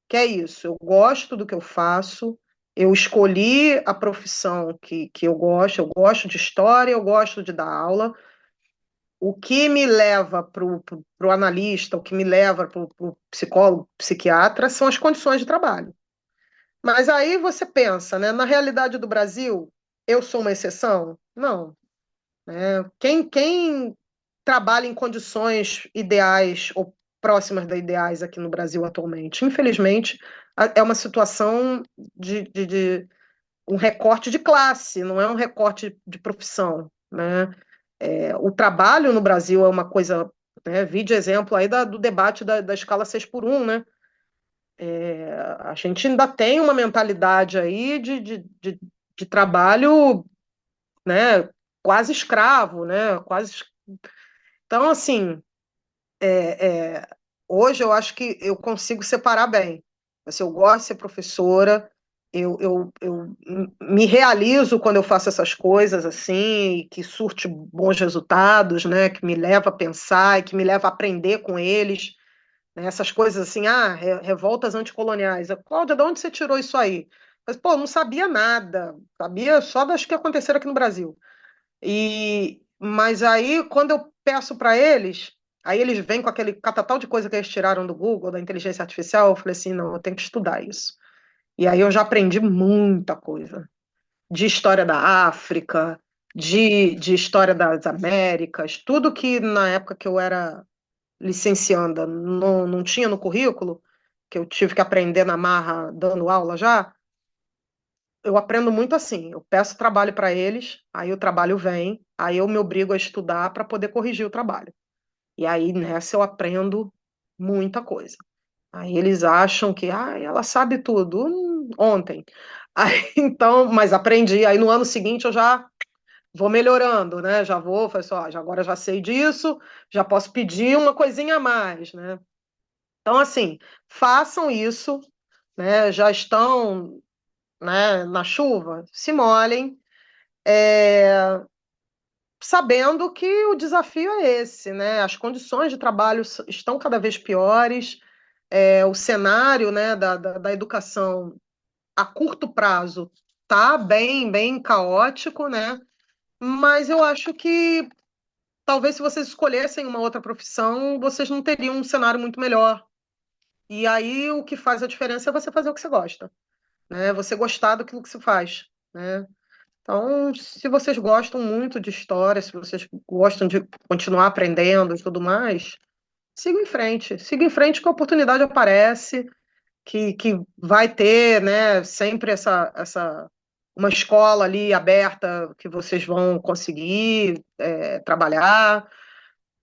que é isso. Eu gosto do que eu faço, eu escolhi a profissão que eu gosto de história, eu gosto de dar aula. O que me leva para o analista, o que me leva para o psicólogo, psiquiatra, são as condições de trabalho. Mas aí você pensa, né? Na realidade do Brasil, eu sou uma exceção? Não. Né? Quem trabalha em condições ideais ou próximas das ideais aqui no Brasil atualmente? Infelizmente, é uma situação de um recorte de classe, não é um recorte de profissão, né? O trabalho no Brasil é uma coisa, né? Vi de exemplo aí do debate da escala 6x1, né? A gente ainda tem uma mentalidade aí de trabalho, né? Quase escravo, né? Quase. Então, assim, é, hoje eu acho que eu consigo separar bem. Assim, eu gosto de ser professora, eu me realizo quando eu faço essas coisas assim, que surte bons resultados, né? Que me leva a pensar e que me leva a aprender com eles, né? Essas coisas assim, revoltas anticoloniais. Cláudia, de onde você tirou isso aí? Mas, pô, não sabia nada, sabia só das que aconteceram aqui no Brasil. Mas aí, quando eu peço para eles, aí eles vêm com aquele catatal de coisa que eles tiraram do Google, da inteligência artificial, eu falei assim, não, eu tenho que estudar isso. E aí eu já aprendi muita coisa. De história da África, de história das Américas, tudo que na época que eu era licencianda não tinha no currículo, que eu tive que aprender na marra dando aula já, eu aprendo muito assim. Eu peço trabalho para eles, aí o trabalho vem, aí eu me obrigo a estudar para poder corrigir o trabalho. E aí nessa eu aprendo muita coisa. Aí eles acham que ela sabe tudo ontem. Aí, então, mas aprendi. Aí no ano seguinte eu já vou melhorando, né? Já vou, falei assim, ó, agora já sei disso, já posso pedir uma coisinha a mais, né? Então, assim, façam isso, né? Já estão, né, na chuva, se molhem, sabendo que o desafio é esse, né? As condições de trabalho estão cada vez piores, o cenário, né, da educação a curto prazo tá bem caótico, né? Mas eu acho que talvez se vocês escolhessem uma outra profissão, vocês não teriam um cenário muito melhor. E aí o que faz a diferença é você fazer o que você gosta, né? Você gostar daquilo que você faz, né? Então, se vocês gostam muito de história, se vocês gostam de continuar aprendendo e tudo mais, sigam em frente. Sigam em frente que a oportunidade aparece, que vai ter, né, sempre uma escola ali aberta que vocês vão conseguir trabalhar.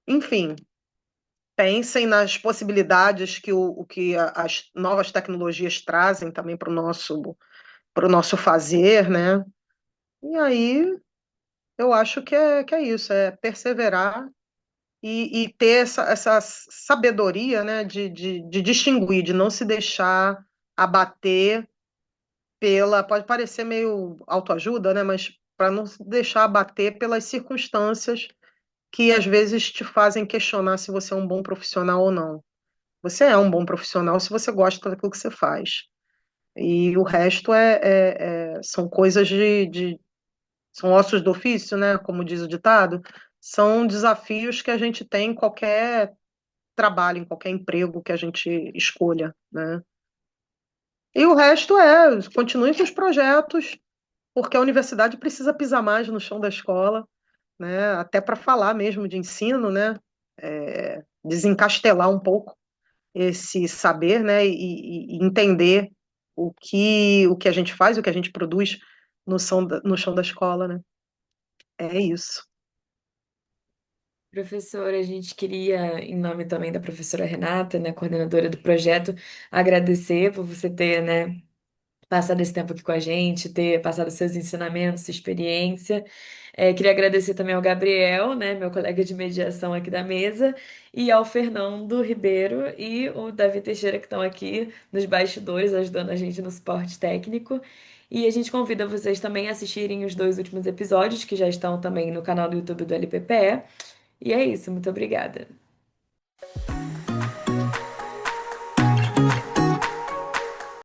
Enfim, pensem nas possibilidades que o que as novas tecnologias trazem também para o nosso fazer, né? E aí eu acho que é isso, é perseverar e ter essa sabedoria, né, de distinguir, de não se deixar abater pode parecer meio autoajuda, né, mas para não se deixar abater pelas circunstâncias que às vezes te fazem questionar se você é um bom profissional ou não. Você é um bom profissional se você gosta daquilo que você faz. E o resto são coisas são ossos do ofício, né? Como diz o ditado, são desafios que a gente tem em qualquer trabalho, em qualquer emprego que a gente escolha, né? E o resto continue com os projetos, porque a universidade precisa pisar mais no chão da escola, né? Até para falar mesmo de ensino, né? Desencastelar um pouco esse saber, né? E entender o que a gente faz, o que a gente produz no chão da escola, né? É isso. Professora, a gente queria, em nome também da professora Renata, né, coordenadora do projeto, agradecer por você ter, né, passado esse tempo aqui com a gente, ter passado seus ensinamentos, sua experiência. Queria agradecer também ao Gabriel, né, meu colega de mediação aqui da mesa, e ao Fernando Ribeiro e o Davi Teixeira, que estão aqui nos bastidores, ajudando a gente no suporte técnico. E a gente convida vocês também a assistirem os dois últimos episódios, que já estão também no canal do YouTube do LPPE. E é isso, muito obrigada.